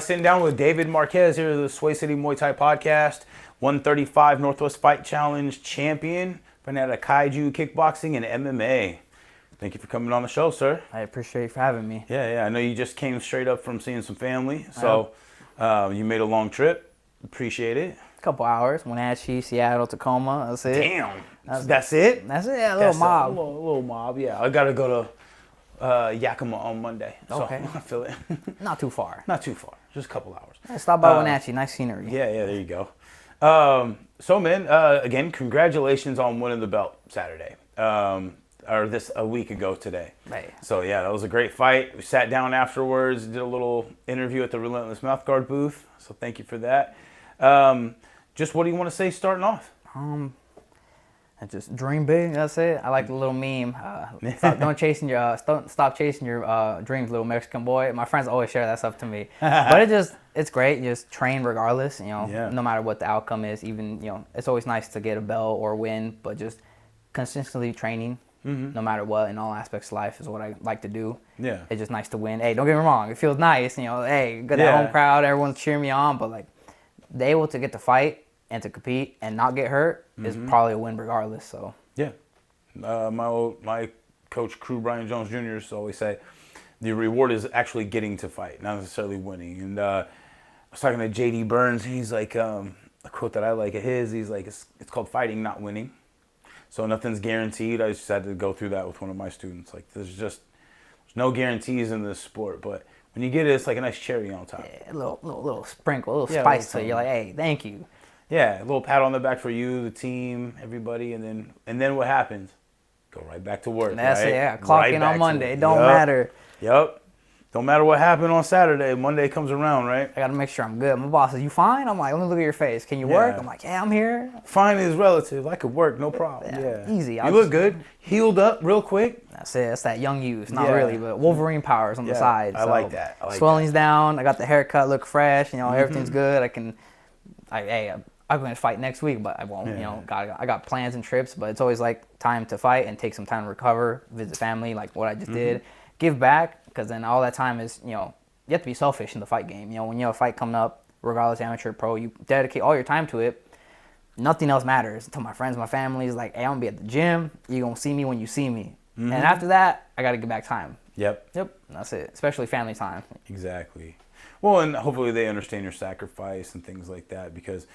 Sitting down with David Marquez here at the Sway City Muay Thai podcast, 135 Northwest Fight Challenge champion, been at a Kaiju Kickboxing and MMA. Thank you for coming on the show, sir. I appreciate you for having me. Yeah. I know you just came straight up from seeing some family, so you made a long trip. Appreciate it. A couple hours. Wenatchee, Seattle, Tacoma. That's it. Damn. That's it? That's it. Yeah, a little mob. A little mob, yeah. I got to go to Yakima on Monday, so Okay. I feel it. Not too far. Not too far, just a couple hours. Yeah, stop by Wenatchee. Nice scenery. Yeah, there you go. So, man, again, congratulations on winning the belt Saturday, or a week ago today. Hey. So, yeah, that was a great fight. We sat down afterwards, did a little interview at the Relentless Mouthguard booth, so thank you for that. Just what do you want to say starting off? I just dream big. That's it. I like the little meme. Stop chasing your dreams, little Mexican boy. My friends always share that stuff to me. But it's great. You just train regardless. No matter what the outcome is. Even it's always nice to get a belt or win, but just consistently training, no matter what, in all aspects of life is what I like to do. Yeah, it's just nice to win. Hey, don't get me wrong. It feels nice. Hey, got that home crowd. Everyone's cheering me on. But like, the able to get to fight and to compete and not get hurt is probably a win regardless. So yeah, my coach, Crew Brian Jones Jr. used to always say, the reward is actually getting to fight, not necessarily winning. And I was talking to J.D. Burns. He's like, a quote that I like of his. He's like, it's called fighting, not winning. So nothing's guaranteed. I just had to go through that with one of my students. Like, there's no guarantees in this sport, but when you get it, it's like a nice cherry on top. Yeah, a little sprinkle, a little spice. So you're like, hey, thank you. Yeah, a little pat on the back for you, the team, everybody, and then what happens? Go right back to work. That's right? it. Yeah, clock right in on Monday. It don't matter. Yep. Don't matter what happened on Saturday. Monday comes around, right? I gotta make sure I'm good. My boss says, "You fine?" I'm like, "Let me look at your face. Can you work?" I'm like, "Yeah, I'm here." Fine is relative. I could work, no problem. Yeah. Easy. You look good. Healed up real quick. That's it. That's that young youth. Not really, but Wolverine powers on the side. I like that. Swelling's down. I got the haircut. Look fresh. Everything's good. I'm going to fight next week, but I won't. I got plans and trips, but it's always like time to fight and take some time to recover, visit family, like what I just did, give back, because then all that time is, you have to be selfish in the fight game. When you have a fight coming up, regardless amateur, pro, you dedicate all your time to it. Nothing else matters. To my friends, my family is like, hey, I'm gonna be at the gym. You're gonna see me when you see me, and after that, I got to give back time. Yep. That's it. Especially family time. Exactly. Well, and hopefully they understand your sacrifice and things like that, because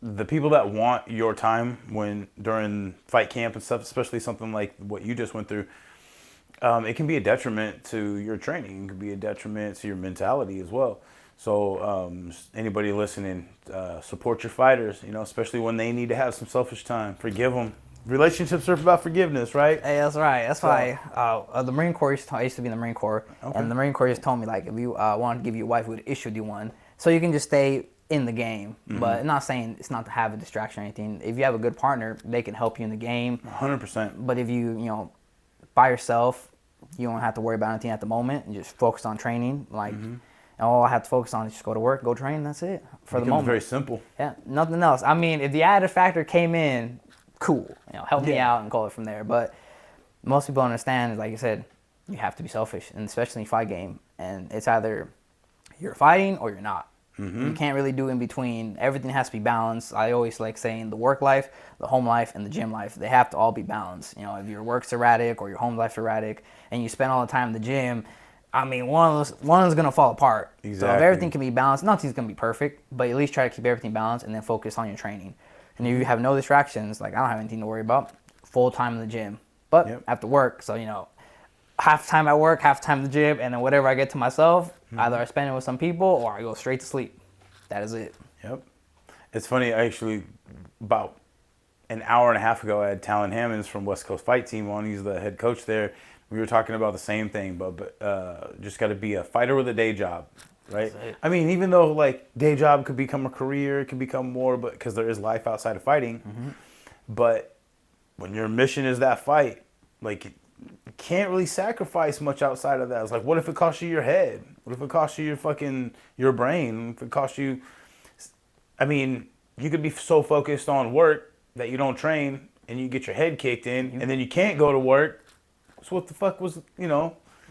the people that want your time during fight camp and stuff, especially something like what you just went through, it can be a detriment to your training. It can be a detriment to your mentality as well. So anybody listening, support your fighters, especially when they need to have some selfish time. Forgive them. Relationships are about forgiveness, right? Hey, that's right. That's why the Marine Corps, I used to be in the Marine Corps, and the Marine Corps just told me, like, if you wanted to give you a wife, we would issue you one. So you can just stay in the game. But I'm not saying it's not to have a distraction or anything. If you have a good partner, they can help you in the game. 100%. But if you, by yourself, you don't have to worry about anything at the moment and just focus on training. Like, and all I have to focus on is just go to work, go train, that's it for the moment. Very simple. Yeah, nothing else. I mean, if the added factor came in, cool. Help me out and call it from there. But most people understand, like you said, you have to be selfish, and especially in fight game. And it's either you're fighting or you're not. You can't really do in between. Everything has to be balanced. I always like saying the work life, the home life, and the gym life, they have to all be balanced. If your work's erratic or your home life's erratic and you spend all the time in the gym, I mean, one is going to fall apart. Exactly. So if everything can be balanced, nothing's going to be perfect, but at least try to keep everything balanced and then focus on your training. And if you have no distractions, like I don't have anything to worry about, full time in the gym. But after work, so, half time at work, half time in the gym, and then whatever I get to myself, either I spend it with some people or I go straight to sleep. That is it. Yep. It's funny, actually, about an hour and a half ago, I had Talon Hammonds from West Coast Fight Team on. He's the head coach there. We were talking about the same thing, but just got to be a fighter with a day job, right? I mean, even though, like, day job could become a career, it could become more, but because there is life outside of fighting. But when your mission is that fight, like, you can't really sacrifice much outside of that. It's like, what if it costs you your head? What if it costs you your brain? If it costs you, I mean, you could be so focused on work that you don't train and you get your head kicked in and then you can't go to work. So what the fuck was,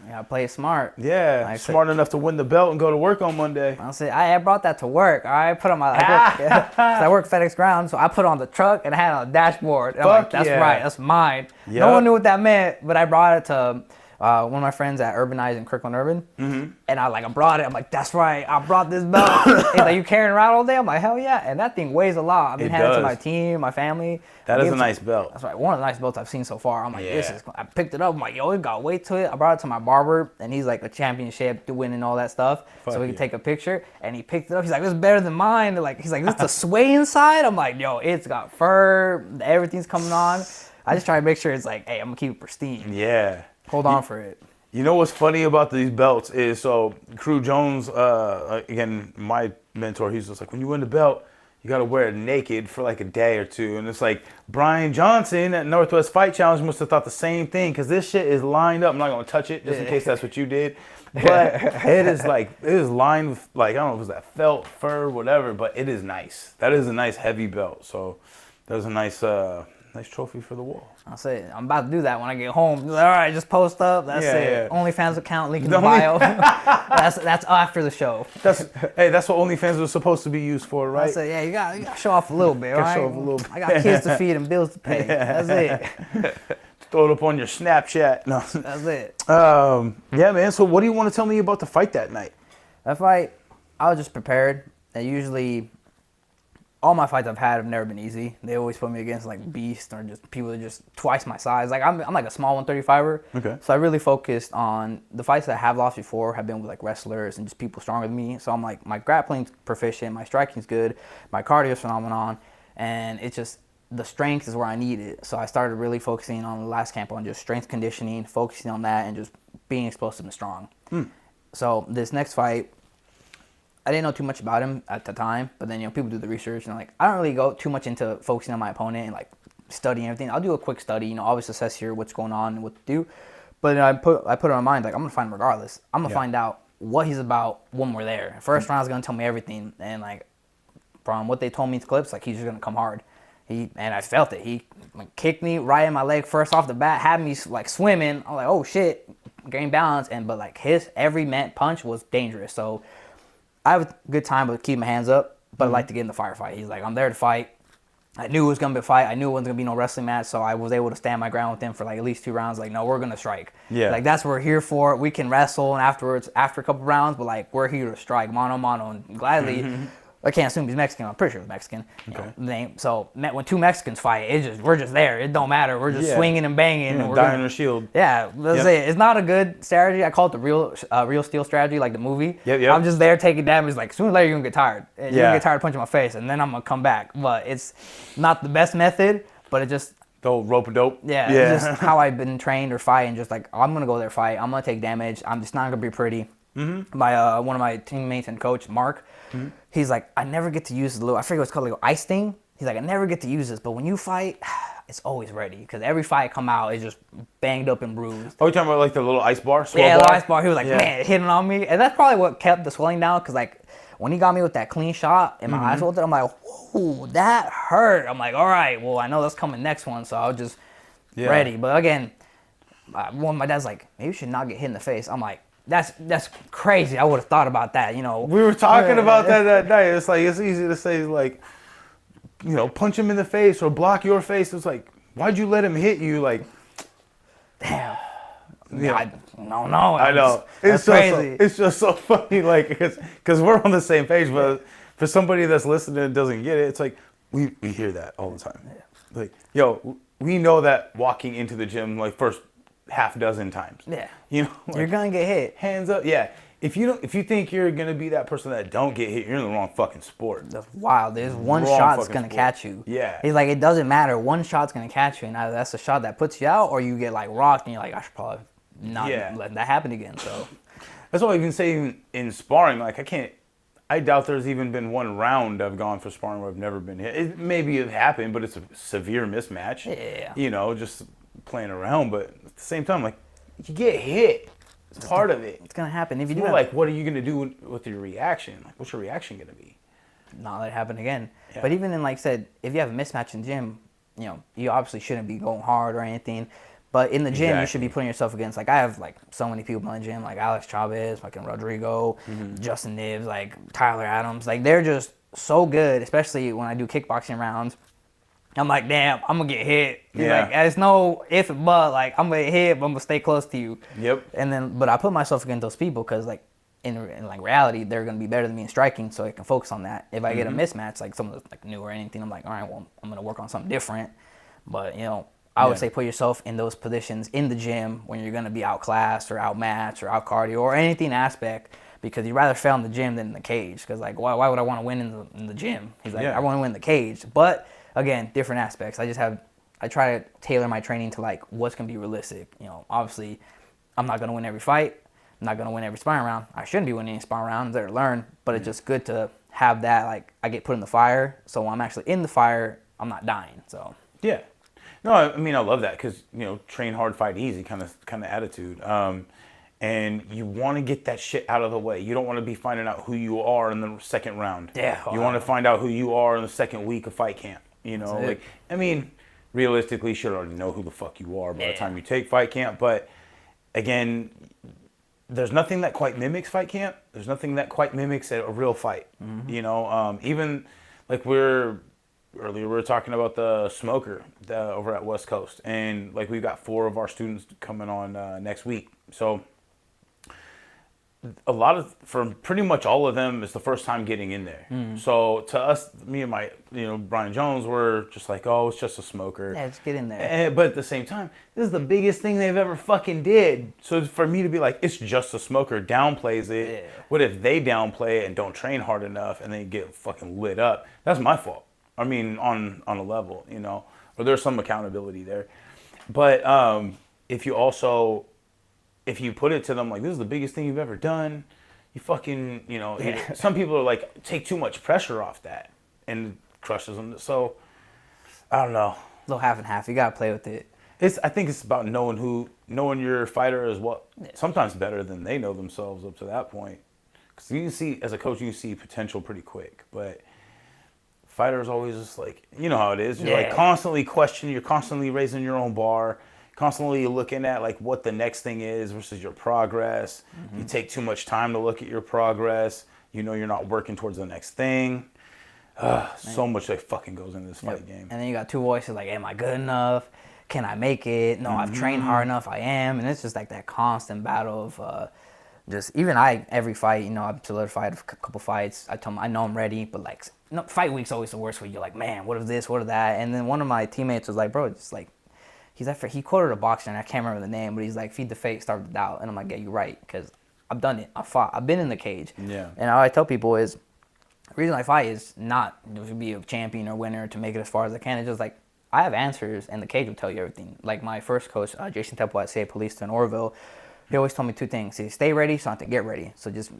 Yeah, play it smart. Yeah, Like I smart said, enough to win the belt and go to work on Monday. I said I brought that to work. All right, put on my. I work FedEx Ground, so I put it on the truck and I had it on the dashboard. And I'm like, that's right, that's mine. Yep. No one knew what that meant, but I brought it to one of my friends at Urbanize in Kirkland Urban, and I brought it. I'm like, that's right, I brought this belt. He's like, you carrying it around all day? I'm like, hell yeah, and that thing weighs a lot. I've been handing it to my team, my family. That is a nice belt. That's right, one of the nice belts I've seen so far. I'm like, this is. I picked it up. I'm like, yo, it got weight to it. I brought it to my barber, and he's like a championship winning all that stuff, so we can take a picture. And he picked it up. He's like, this is better than mine. He's like, this is the sway inside. I'm like, yo, it's got fur. Everything's coming on. I just try to make sure it's like, hey, I'm gonna keep it pristine. Yeah. Hold on for it. You know what's funny about these belts is, so Crew Jones, again, my mentor, he's just like, when you win the belt, you got to wear it naked for like a day or two. And it's like, Brian Johnson at Northwest Fight Challenge must have thought the same thing, because this shit is lined up. I'm not going to touch it just in case that's what you did. But it is lined with, like, I don't know if it's that felt, fur, whatever, but it is nice. That is a nice heavy belt. So that was a nice trophy for the wall. I'll say I'm about to do that when I get home. Like, all right, just post up. That's it. OnlyFans account, link in the bio. that's after the show. That's what OnlyFans was supposed to be used for, right? I said, yeah, you got to show off a little bit, right? Show off a little bit. I got kids to feed and bills to pay. That's it. Throw it up on your Snapchat. No. That's it. Yeah, man. So what do you want to tell me about the fight that night? That fight, I was just prepared. And usually, all my fights I've had have never been easy. They always put me against like beasts or just people that are just twice my size. Like I'm like a small 135er. Okay. So I really focused on the fights that I have lost before have been with like wrestlers and just people stronger than me. So I'm like, my grappling's proficient, my striking's good, my cardio's phenomenon, and it's just the strength is where I need it. So I started really focusing on the last camp on just strength conditioning, focusing on that, and just being explosive and strong. So this next fight, I didn't know too much about him at the time, but then, people do the research, and I don't really go too much into focusing on my opponent and like studying everything. I'll do a quick study, always assess here what's going on and what to do. But I put it on my mind, like, I'm gonna find him regardless. I'm gonna find out what he's about when we're there. First round's gonna tell me everything, and like from what they told me in clips, like he's just gonna come hard. And I felt it. He kicked me right in my leg first off the bat, had me like swimming. I'm like, oh shit, gain balance, but like his every punch was dangerous. So I have a good time with keeping my hands up, but I like to get in the firefight. He's like, I'm there to fight. I knew it was going to be a fight. I knew it wasn't going to be no wrestling match, so I was able to stand my ground with him for like at least 2 rounds. Like, no, we're going to strike. Yeah. Like, that's what we're here for. We can wrestle, and afterwards, after a couple rounds, but like, we're here to strike, mano a mano. And gladly, I can't assume he's Mexican. I'm pretty sure he's Mexican. Okay. So when 2 Mexicans fight, we're just there. It don't matter. We're just swinging and banging. And we're dying on a shield. Yeah, let's say it's not a good strategy. I call it the real steel strategy, like the movie. Yep. I'm just there taking damage. Like, sooner or later, you're going to get tired. And you're going to get tired of punching my face, and then I'm going to come back. But it's not the best method, but it just... The old rope-a-dope. Yeah, it's just how I've been trained or fighting. Just like, I'm going to go there fight. I'm going to take damage. I'm just not going to be pretty. My one of my teammates and coach, Mark, he's like, I never get to use the little, I forget what it's called, like ice thing. He's like, I never get to use this, but when you fight, it's always ready. Because every fight I come out is just banged up and bruised. Oh, you're talking about like the little ice bar? Yeah, the ice bar. He was like, man, hitting on me. And that's probably what kept the swelling down. Because like, when he got me with that clean shot and my eyes rolled, I'm like, whoa, that hurt. I'm like, all right, well, I know that's coming next one. So I was just ready. But again, my dad's like, maybe you should not get hit in the face. I'm like, that's crazy. I would have thought about that, We were talking about that night. It's like, it's easy to say, like, punch him in the face or block your face. It's like, why'd you let him hit you? Like, damn. I know. I know. It's crazy. It's just so funny, like, because we're on the same page, but for somebody that's listening and doesn't get it, it's like, we hear that all the time. Yeah. Like, we know that walking into the gym, like, first half dozen times. Yeah. Like, you're gonna get hit. Hands up. Yeah. If you think you're gonna be that person that don't get hit, you're in the wrong fucking sport. That's wild. There's one shot that's gonna catch you. Yeah. He's like, it doesn't matter. One shot's gonna catch you, and either that's the shot that puts you out, or you get like rocked, and you're like, I should probably not let that happen again. So that's why I even say in sparring, like I doubt there's even been one round I've gone for sparring where I've never been hit. It maybe it happened, but it's a severe mismatch. Yeah. Just playing around, but at the same time, like, you get hit. It's part of it. It's gonna happen. If you do, like, what are you gonna do with your reaction? Like, what's your reaction gonna be? Not let it happen again. Yeah. But even then, like I said, if you have a mismatch in the gym, you obviously shouldn't be going hard or anything. But in the gym, you Exactly. should be putting yourself against, like, I have, like, so many people in the gym, like Alex Chavez, fucking Rodrigo, Justin Nibs, like, Tyler Adams. Like, they're just so good, especially when I do kickboxing rounds. I'm like, damn, I'm going to get hit. Yeah. Like, there's no if and but. Like, I'm going to get hit, but I'm going to stay close to you. Yep. And then, but I put myself against those people because, like, in like reality, they're going to be better than me in striking, so I can focus on that. If I get a mismatch, like someone that's like new or anything, I'm like, all right, well, I'm going to work on something different. But, you know, I would say put yourself in those positions in the gym when you're going to be outclassed or outmatched or out cardio or anything aspect, because you'd rather fail in the gym than in the cage. Because, like, why would I want to win in the gym? He's like, I want to win in the cage. But, again, different aspects. I try to tailor my training to, like, what's going to be realistic. You know, obviously, I'm not going to win every fight. I'm not going to win every sparring round. I shouldn't be winning any sparring rounds. There to learn. But it's just good to have that, like, I get put in the fire. So when I'm actually in the fire, I'm not dying. So, yeah. No, I mean, I love that because, you know, train hard, fight easy kind of attitude. And you want to get that shit out of the way. You don't want to be finding out who you are in the second round. Yeah. You want to find out who you are in the second week of fight camp. You know, like, I mean, realistically, you should already know who the fuck you are by the time you take fight camp. But again, there's nothing that quite mimics fight camp. There's nothing that quite mimics a real fight. You know, even like earlier we were talking about the smoker over at West Coast, and like we've got 4 of our students coming on next week. So for pretty much all of them, it's the first time getting in there. So to us, me and my, you know, Brian Jones, were just like, oh, it's just a smoker. yeah, just get in there. But at the same time, this is the biggest thing they've ever fucking did. So for me to be like, it's just a smoker, downplays it. Yeah. What if they downplay it and don't train hard enough and they get fucking lit up? That's my fault. I mean, on a level, you know, or there's some accountability there. But if you put it to them like, this is the biggest thing you've ever done, you fucking, you know, some people are like, take too much pressure off that and crushes them. So I don't know. A little half and half. You got to play with it. I think it's about knowing your fighter is sometimes better than they know themselves up to that point. Because you can see, as a coach, you can see potential pretty quick. But fighters always just like, you know how it is. You're like constantly questioning, you're constantly raising your own bar, constantly looking at like what the next thing is versus your progress. You take too much time to look at your progress. You know you're not working towards the next thing. So much that fucking goes into this fight game. And then you got 2 voices like, am I good enough? Can I make it? No, I've trained hard enough. I am. And it's just like that constant battle of just, even every fight, you know, I've solidified a couple fights. I told them I know I'm ready, but like, fight week's always the worst where you're like, man, what if this, what if that? And then one of my teammates was like, bro, it's like, he quoted a boxer, and I can't remember the name, but he's like, feed the faith, starve the doubt. And I'm like, yeah, you're right, because I've done it. I fought. I've been in the cage. Yeah. And all I tell people is, the reason I fight is not to be a champion or winner, to make it as far as I can. It's just like, I have answers, and the cage will tell you everything. Like my first coach, Jason Temple at CA Police in Orville, he always told me 2 things. He said, stay ready, so I have to get ready. So just,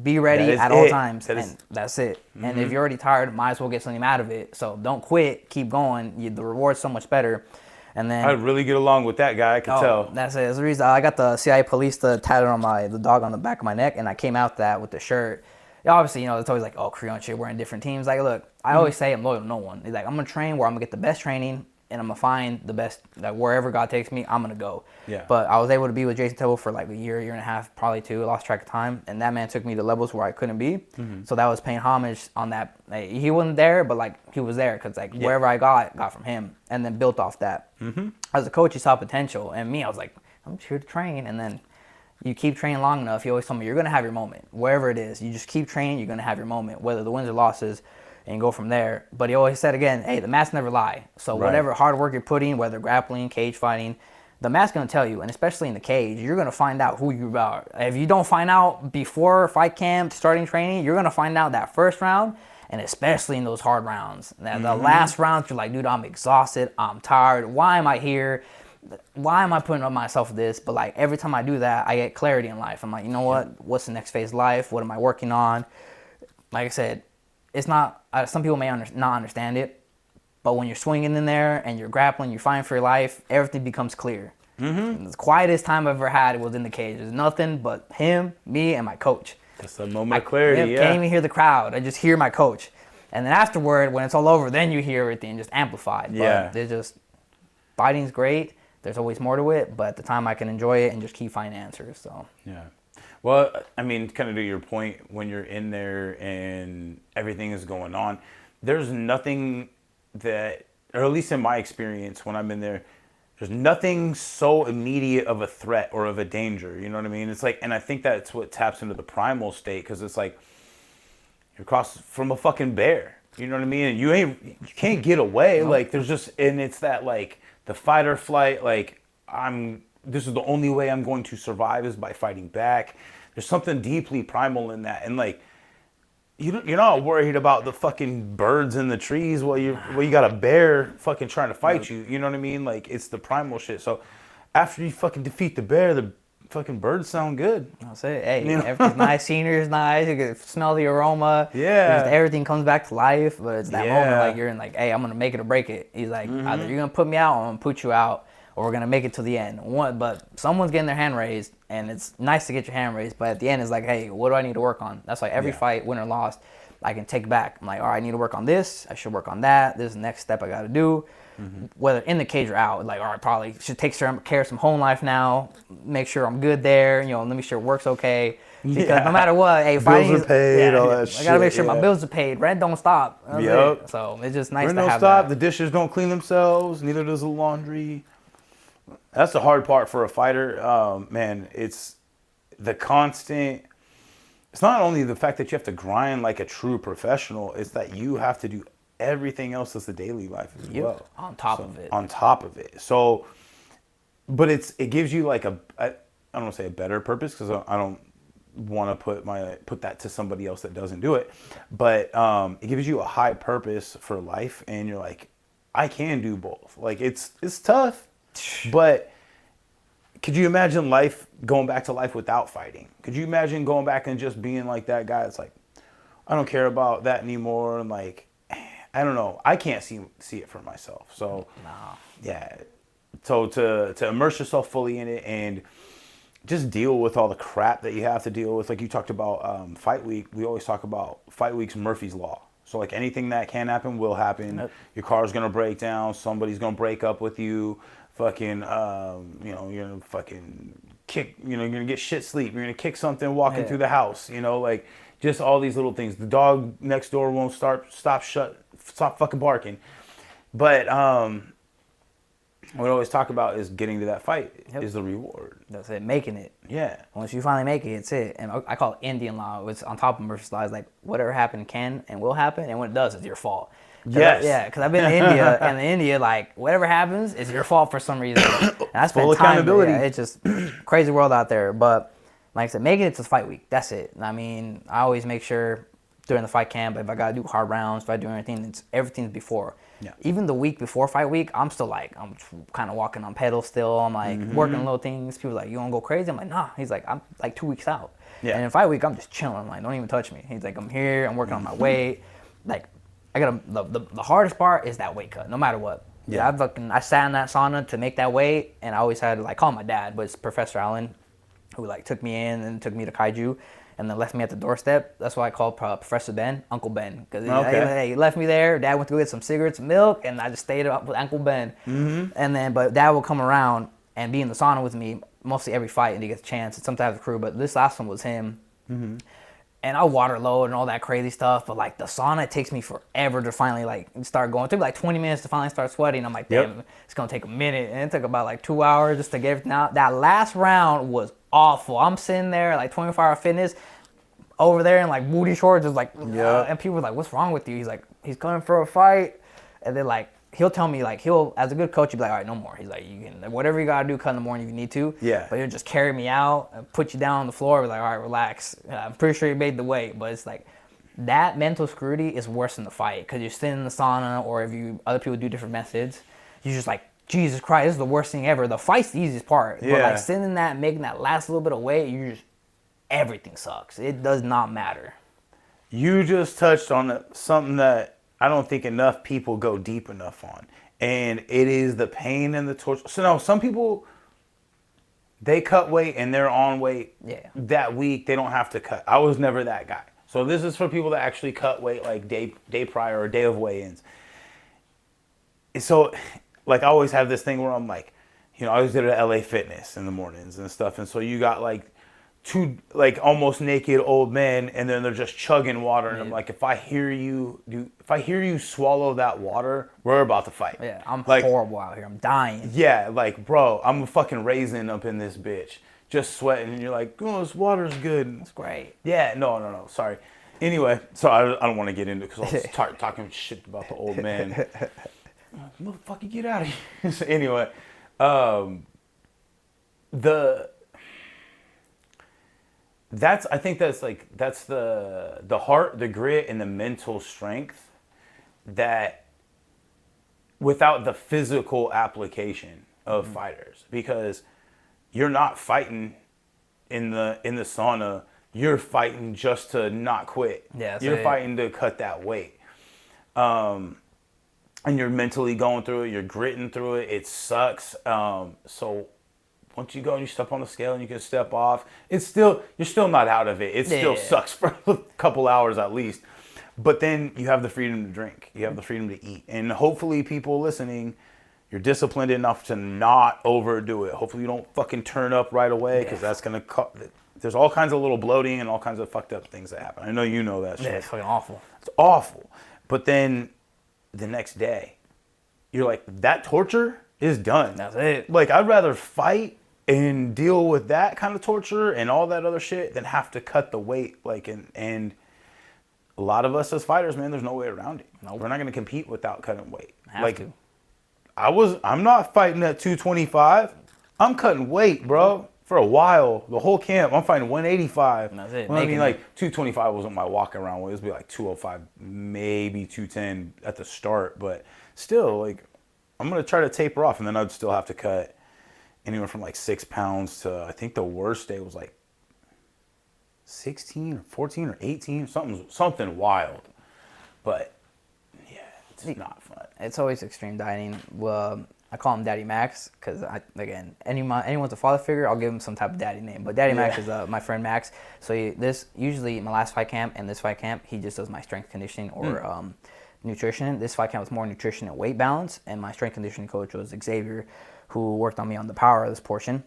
be ready at all times, and that's it. And if you're already tired, might as well get something out of it. So don't quit, keep going. The reward's so much better. And then I really get along with that guy, I could tell. That's it. That's the reason I got the CIA Police tatted on the dog on the back of my neck, and I came out that with the shirt. Obviously, you know, it's always like, oh, Creole shit, we're in different teams. Like, look, I always say I'm loyal to no one. It's like, I'm going to train where I'm going to get the best training, and I'm going to find the best, like, wherever God takes me, I'm going to go. Yeah. But I was able to be with Jason Temple for like a year and a half, probably 2. I lost track of time. And that man took me to levels where I couldn't be. So that was paying homage on that. Like, he wasn't there, but like, he was there because like wherever I got from him, and then built off that. As a coach, he saw potential. And me, I was like, I'm just here to train. And then you keep training long enough, he always told me, you're going to have your moment. Wherever it is, you just keep training, you're going to have your moment, whether the wins or losses, and go from there. But he always said again, hey, the mats never lie. So whatever hard work you're putting, whether grappling, cage fighting, the mat's going to tell you. And especially in the cage, you're going to find out who you are. If you don't find out before fight camp, starting training, you're going to find out that first round, and especially in those hard rounds. The last rounds, you're like, dude, I'm exhausted, I'm tired, why am I here? Why am I putting up myself for this? But like every time I do that, I get clarity in life. I'm like, you know what? What's the next phase of life? What am I working on? Like I said, it's not, some people may not understand it, but when you're swinging in there and you're grappling, you're fighting for your life, everything becomes clear. The quietest time I've ever had was in the cage. There's nothing but him, me, and my coach. It's a moment of clarity, Can't even hear the crowd. I just hear my coach. And then afterward, when it's all over, then you hear everything just amplified. Yeah. But they're just, fighting's great. there's always more to it, but at the time I can enjoy it and just keep finding answers. So Yeah. Well, I mean, kind of to your point, when you're in there and everything is going on, there's nothing that, or at least in my experience when I'm in there, there's nothing so immediate of a threat or of a danger. You know what I mean? It's like, and I think that's what taps into the primal state, because it's like you're across from a fucking bear. You know what I mean? And you can't get away. Like there's just, and it's that like the fight or flight. Like this is the only way I'm going to survive is by fighting back. There's something deeply primal in that, and like you're not worried about the fucking birds in the trees while you got a bear fucking trying to fight you. You know what I mean? Like it's the primal shit. So after you fucking defeat the bear, the fucking birds sound good. I'll say, hey, everything's nice, scenery's nice, you can smell the aroma. Yeah. Just everything comes back to life, but it's that moment like you're in like, hey, I'm going to make it or break it. He's like, either you're going to put me out or I'm going to put you out, or we're going to make it to the end. But someone's getting their hand raised, and it's nice to get your hand raised, but at the end it's like, hey, what do I need to work on? That's like every fight, win or lost, I can take back. I'm like, all right, I need to work on this, I should work on that, this is the next step I got to do. Whether in the cage or out, like, all right, probably should take care of some home life now, make sure I'm good there, let me sure it works okay. Because no matter what, hey, bills are paid, all that shit. I gotta make sure my bills are paid. Rent don't stop. Yep. So it's just nice Rent to don't have stop. that. The dishes don't clean themselves. Neither does the laundry. That's the hard part for a fighter. Man, it's the constant. It's not only the fact that you have to grind like a true professional. It's that you have to do everything else that's the daily life as well. On top of it. On top of it. So, but it gives you like I don't want to say a better purpose, because I don't want to put that to somebody else that doesn't do it, but it gives you a high purpose for life, and you're like, I can do both. Like it's tough, but could you imagine going back to life without fighting? Could you imagine going back and just being like that guy that's like, I don't care about that anymore, and like, I don't know, I can't see it for myself. So yeah, so to immerse yourself fully in it and just deal with all the crap that you have to deal with. Like you talked about fight week. We always talk about fight week's Murphy's Law. So like anything that can happen will happen. Yep. Your car's gonna break down. Somebody's gonna break up with you. Fucking, you're gonna fucking kick. You're gonna get shit sleep. You're gonna kick something walking through the house. Like just all these little things. The dog next door won't stop fucking barking. But what I always talk about is getting to that fight is the reward. That's it, making it. Yeah. Once you finally make it, it's it. And I call it Indian law. It's on top of Murphy's Law. It's like whatever happened can and will happen, and when it does, it's your fault. Yes. Because I've been in India, and in India, like whatever happens is your fault for some reason. And I spent Full accountability. It's just crazy world out there. But like I said, making it to fight week. That's it. I mean, I always make sure during the fight camp, if I gotta do hard rounds, if I do anything, everything's before. Yeah. Even the week before fight week, I'm still like, I'm kind of walking on pedals still. I'm like working little things. People are like, you wanna go crazy? I'm like, nah. He's like, I'm like 2 weeks out. Yeah. And in fight week, I'm just chilling. I'm like, don't even touch me. He's like, I'm here. I'm working on my weight. Like, I gotta. The hardest part is that weight cut, no matter what. Yeah. I sat in that sauna to make that weight, and I always had to like call my dad, but it's Professor Allen, who like took me in and took me to Kaiju, and then left me at the doorstep. That's why I called Professor Ben, Uncle Ben, because he left me there. Dad went to go get some cigarettes, and milk, and I just stayed up with Uncle Ben. And then, but Dad will come around and be in the sauna with me mostly every fight, and he gets a chance. And sometimes the crew, but this last one was him. And I'll water load and all that crazy stuff, but like the sauna, it takes me forever to finally like start going. It took me like 20 minutes to finally start sweating. I'm like, damn, it's gonna take a minute. And it took about like 2 hours just to get everything out. That last round was awful. I'm sitting there like 24-hour fitness over there in like booty shorts, just like, and people were like, what's wrong with you? He's like, he's coming for a fight. And then like, he'll tell me like, as a good coach, he'll be like, all right, no more. He's like, you can, whatever you gotta do, cut in the morning if you need to. Yeah. But he'll just carry me out and put you down on the floor. Be like, all right, relax. I'm pretty sure you made the weight, but it's like, that mental scrutiny is worse than the fight, because you're sitting in the sauna, or if other people do different methods, you're just like, Jesus Christ, this is the worst thing ever. The fight's the easiest part. But like sitting in that, making that last little bit of weight, everything sucks. It does not matter. You just touched on something that I don't think enough people go deep enough on. And it is the pain and the torture. So now some people, they cut weight and they're on weight that week. They don't have to cut. I was never that guy. So this is for people that actually cut weight like day prior or day of weigh-ins. So like I always have this thing where I'm like, I always did it at LA Fitness in the mornings and stuff. And so you got like two like almost naked old men, and then they're just chugging water. And I'm like, if I hear you swallow that water, we're about to fight. Yeah, I'm like, horrible out here. I'm dying. Yeah, like, bro, I'm a fucking raisin up in this bitch, just sweating. And you're like, oh, this water's good. It's great. Yeah, no, sorry. Anyway, so I don't want to get into it because I was talking shit about the old man. Motherfucker, get out of here. So anyway, I think that's the heart, the grit, and the mental strength that without the physical application of fighters, because you're not fighting in the sauna, you're fighting just to not quit. Yeah, you're fighting to cut that weight. And you're mentally going through it, you're gritting through it, it sucks. So once you go and you step on the scale and you can step off, you're still not out of it. It still sucks for a couple hours at least. But then you have the freedom to drink. You have the freedom to eat. And hopefully people listening, you're disciplined enough to not overdo it. Hopefully you don't fucking turn up right away, because that's going to there's all kinds of little bloating and all kinds of fucked up things that happen. I know you know that shit. Yeah, it's fucking awful. It's awful. But then the next day, you're like, that torture is done. That's it. Like, I'd rather fight and deal with that kind of torture and all that other shit than have to cut the weight. Like, and a lot of us as fighters, man, there's no way around it. Nope. We're not going to compete without cutting weight. Have to. I'm not fighting at 225. I'm cutting weight, bro. For a while, the whole camp, I'm fighting 185. That's it. Well, I mean, like, 225 wasn't my walk around weight. It was be like 205, maybe 210 at the start. But still, like, I'm going to try to taper off. And then I'd still have to cut anywhere from like 6 pounds to, I think the worst day was like 16 or 14 or 18, something wild. But yeah, it's not fun. It's always extreme dieting. Well, I call him Daddy Max because, anyone's a father figure, I'll give him some type of daddy name. But Daddy Max is my friend Max. So usually my last fight camp and this fight camp, he just does my strength conditioning or nutrition. This fight camp was more nutrition and weight balance, and my strength conditioning coach was Xavier, who worked on me on the power of this portion.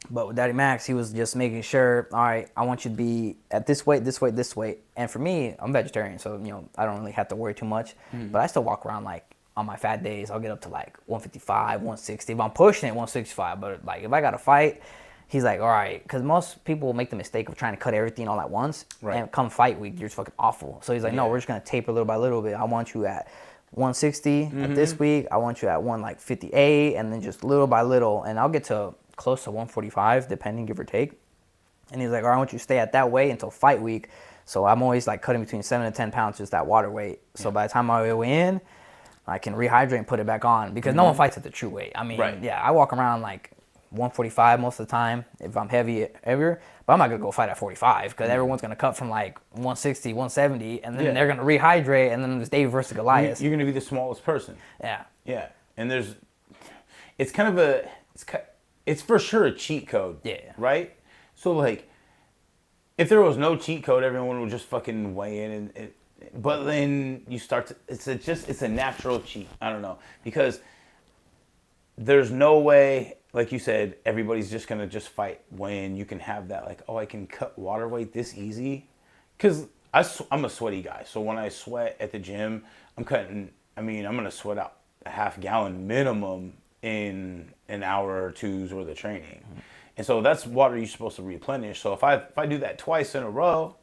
But with Daddy Max, he was just making sure, all right, I want you to be at this weight, this weight, this weight. And for me, I'm vegetarian, so I don't really have to worry too much. But I still walk around like, on my fat days, I'll get up to like 155, 160. If I'm pushing it, 165. But like, if I got to fight, he's like, all right. Because most people make the mistake of trying to cut everything all at once. Right. And come fight week, you're just fucking awful. So he's like, no, we're just going to taper little by little bit. I want you at 160 at this week. I want you at 158, and then just little by little. And I'll get to close to 145, depending, give or take. And he's like, all right, I want you to stay at that weight until fight week. So I'm always like cutting between 7 to 10 pounds, just that water weight. So by the time I weigh in, I can rehydrate and put it back on, because no one fights at the true weight. I mean, I walk around like 145 most of the time if I'm heavier, but I'm not going to go fight at 45 because everyone's going to cut from like 160, 170, and then they're going to rehydrate, and then it's David versus Goliath. You're going to be the smallest person. Yeah. Yeah. And it's kind of it's for sure a cheat code. Yeah. Right? So like, if there was no cheat code, everyone would just fucking weigh in but then you start to, it's a natural cheat. I don't know. Because there's no way, like you said, everybody's just going to just fight when you can have that, like, oh, I can cut water weight this easy. Because I'm a sweaty guy. So when I sweat at the gym, I'm going to sweat out a half gallon minimum in an hour or two's worth of training. And so that's water you're supposed to replenish. So if I do that twice in a row,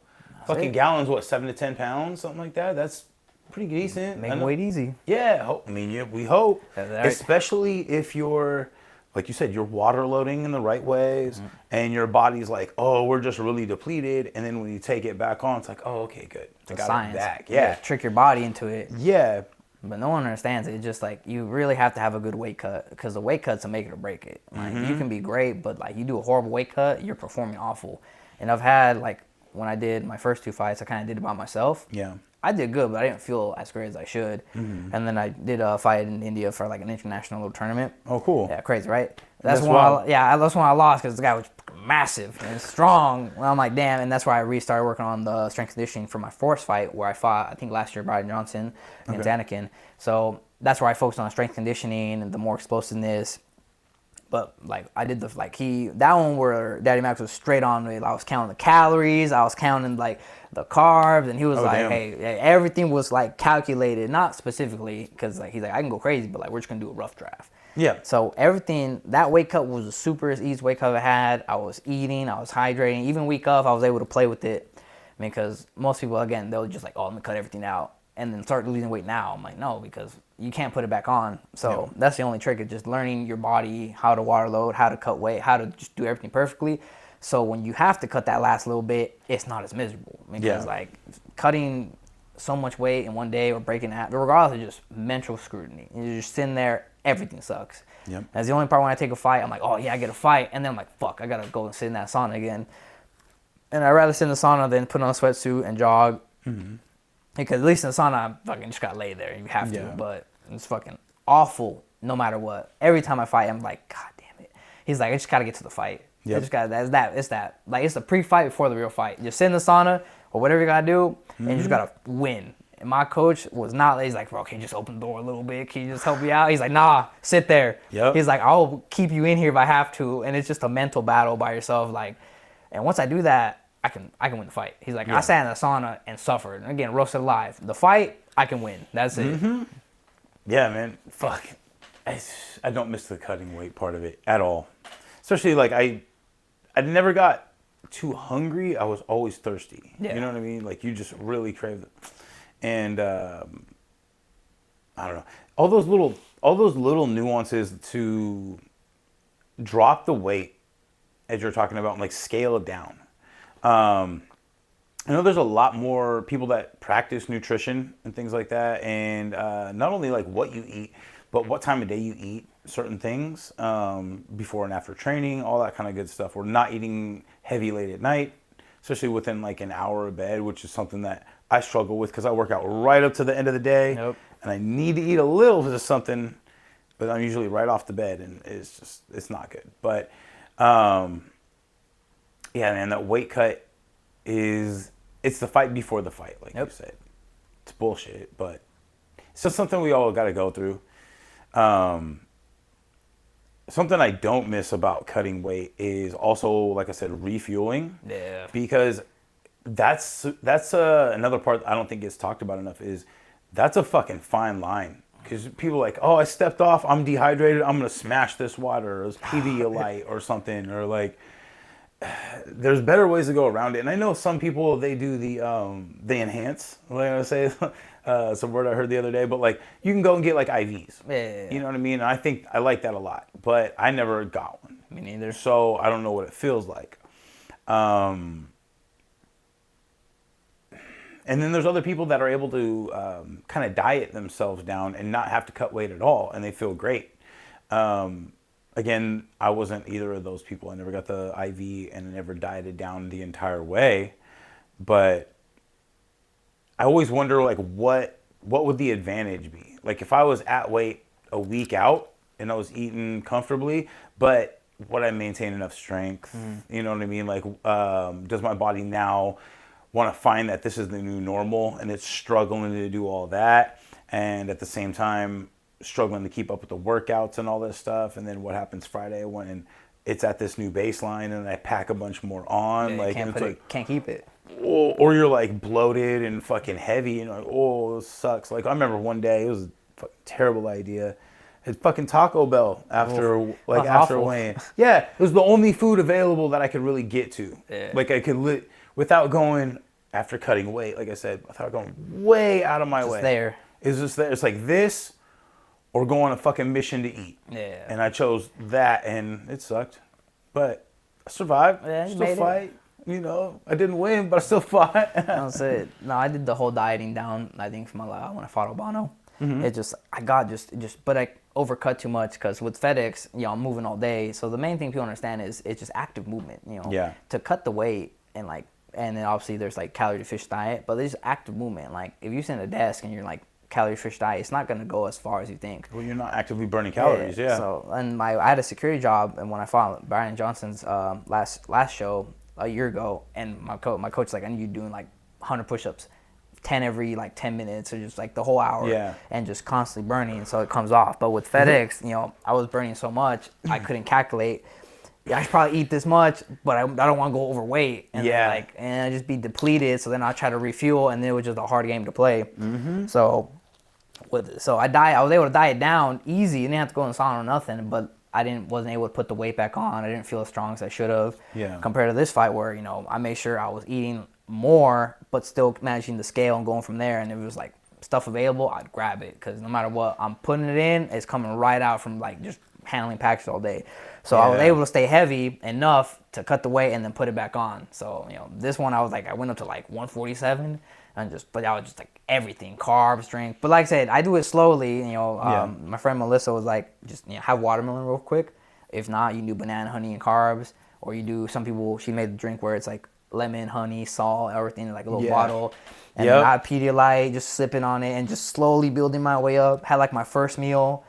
fucking gallons, 7 to 10 pounds, something like that. That's pretty decent. Make weight easy. Yeah, we hope. Especially if you're, like you said, you're water loading in the right ways, and your body's like, oh, we're just really depleted. And then when you take it back on, it's like, oh, okay, good. I got it back. Yeah. Trick your body into it. Yeah. But no one understands it. It's just like, you really have to have a good weight cut, because the weight cut's a make it or break it. Like, you can be great, but like, you do a horrible weight cut, you're performing awful. And I've had like, when I did my first 2 fights, I kind of did it by myself. Yeah. I did good, but I didn't feel as great as I should. And then I did a fight in India for like an international little tournament. Oh, cool. Yeah, crazy, right? That's when I lost, because the guy was massive and strong. Well, I'm like, damn. And that's why I restarted working on the strength conditioning for my fourth fight, where I fought, I think last year, Brian Johnson against Anakin. So that's where I focused on strength conditioning and the more explosiveness. But like I did that one where Daddy Max was straight on me. I was counting the calories, I was counting like the carbs, and he was like, damn. hey, everything was like calculated, not specifically because like he's like I can go crazy, but like we're just gonna do a rough draft. Yeah. So everything, that weight cut was the superest easiest weight cut I had. I was eating, I was hydrating. Even week off, I was able to play with it. I mean, because most people, again, they'll just like, oh, let me cut everything out and then start losing weight now. I'm like, no, because you can't put it back on. So that's the only trick, is just learning your body how to water load, how to cut weight, how to just do everything perfectly. So when you have to cut that last little bit, it's not as miserable. Because like cutting so much weight in one day or breaking it, regardless of just mental scrutiny, you're just sitting there, everything sucks. Yep. That's the only part when I take a fight, I'm like, oh yeah, I get a fight. And then I'm like, fuck, I gotta go and sit in that sauna again. And I'd rather sit in the sauna than put on a sweatsuit and jog. Mm-hmm. Because at least in the sauna, I fucking just gotta lay there. You have to, but it's fucking awful no matter what. Every time I fight, I'm like, God damn it. He's like, I just gotta get to the fight. Yep. I just gotta, it's that. Like, it's the pre-fight before the real fight. Just sit in the sauna or whatever you gotta do, and you just gotta win. And my coach was not, he's like, bro, can you just open the door a little bit? Can you just help me out? He's like, nah, sit there. Yep. He's like, I'll keep you in here if I have to. And it's just a mental battle by yourself. Like, and once I do that, I can win the fight. He's like, I sat in the sauna and suffered. And again, roasted alive. The fight, I can win. That's it. Mm-hmm. Yeah, man. Fuck. I don't miss the cutting weight part of it at all. Especially like I never got too hungry. I was always thirsty. Yeah. You know what I mean? Like you just really crave it. And I don't know. All those little nuances to drop the weight, as you're talking about, and like scale it down. I know there's a lot more people that practice nutrition and things like that, and not only like what you eat, but what time of day you eat certain things, before and after training, all that kind of good stuff. We're not eating heavy late at night, especially within like an hour of bed, which is something that I struggle with because I work out right up to the end of the day, and I need to eat a little bit of something, but I'm usually right off the bed, and it's not good. But yeah, man, that weight cut it's the fight before the fight, like you said. It's bullshit, but it's just something we all got to go through. Something I don't miss about cutting weight is also, like I said, refueling. Yeah. Because that's another part I don't think gets talked about enough, is that's a fucking fine line. Because people are like, oh, I stepped off, I'm dehydrated, I'm going to smash this water, or this Pedialyte or something, or like, there's better ways to go around it. And I know some people, they do they enhance, like I say, some word I heard the other day, but like you can go and get like IVs. Yeah. You know what I mean? And I think I like that a lot, but I never got one. Me neither. So I don't know what it feels like. And then there's other people that are able to kind of diet themselves down and not have to cut weight at all, and they feel great. Again, I wasn't either of those people. I never got the IV and I never dieted down the entire way. But I always wonder, like, what would the advantage be? Like, if I was at weight a week out and I was eating comfortably, but would I maintain enough strength? You know what I mean? Like, does my body now want to find that this is the new normal and it's struggling to do all that, and at the same time struggling to keep up with the workouts and all this stuff? And then what happens Friday when it's at this new baseline and I pack a bunch more on? Yeah, like, can't keep it. Or you're like bloated and fucking heavy and like, oh, this sucks. Like I remember one day, it was a fucking terrible idea. It's fucking Taco Bell after weighing. Yeah, it was the only food available that I could really get to. Yeah. Like I could without going, after cutting weight, like I said, without going way out of my way. There. It's just there. It's like this or go on a fucking mission to eat. Yeah. And I chose that, and it sucked. But I survived. Yeah, still fight. You know, I didn't win, but I still fought. That's it. No, I did the whole dieting down, I think, for my life when I fought Albano. Mm-hmm. But I overcut too much because with FedEx, you know, I'm moving all day. So the main thing people understand is it's just active movement, you know. Yeah. To cut the weight and then obviously there's like calorie deficient diet, but there's active movement. Like if you sit at a desk and you're like calorie deficient diet, it's not gonna go as far as you think. Well, you're not actively burning calories, yeah. So I had a security job, and when I fought Brian Johnson's last show a year ago, and my coach like, I need you doing like 100 push-ups 10 every like 10 minutes or just like the whole hour Yeah. and just constantly burning so it comes off. But with FedEx, you know, I was burning so much I couldn't calculate. I should probably eat this much, but I don't want to go overweight and Yeah. then, like, and I just be depleted. So then I try to refuel, and then it was just a hard game to play. So I was able to diet down easy. I didn't have to go in the sauna or nothing, but wasn't able to put the weight back on. I didn't feel as strong as I should have. Yeah. Compared to this fight where, you know, I made sure I was eating more, but still managing the scale and going from there. And if it was like stuff available, I'd grab it because no matter what I'm putting it in, it's coming right out from like just handling packages all day. So I was able to stay heavy enough to cut the weight and then put it back on. So, you know, this one I went up to like 147 but I was just like everything, carbs, drink. But like I said, I do it slowly. You know, my friend Melissa was like, just, you know, have watermelon real quick. If not, you can do banana, honey, and carbs. Or you do, some people, she made the drink where it's like lemon, honey, salt, everything in like a little bottle. And then I had Pedialyte, just sipping on it and just slowly building my way up. Had like my first meal,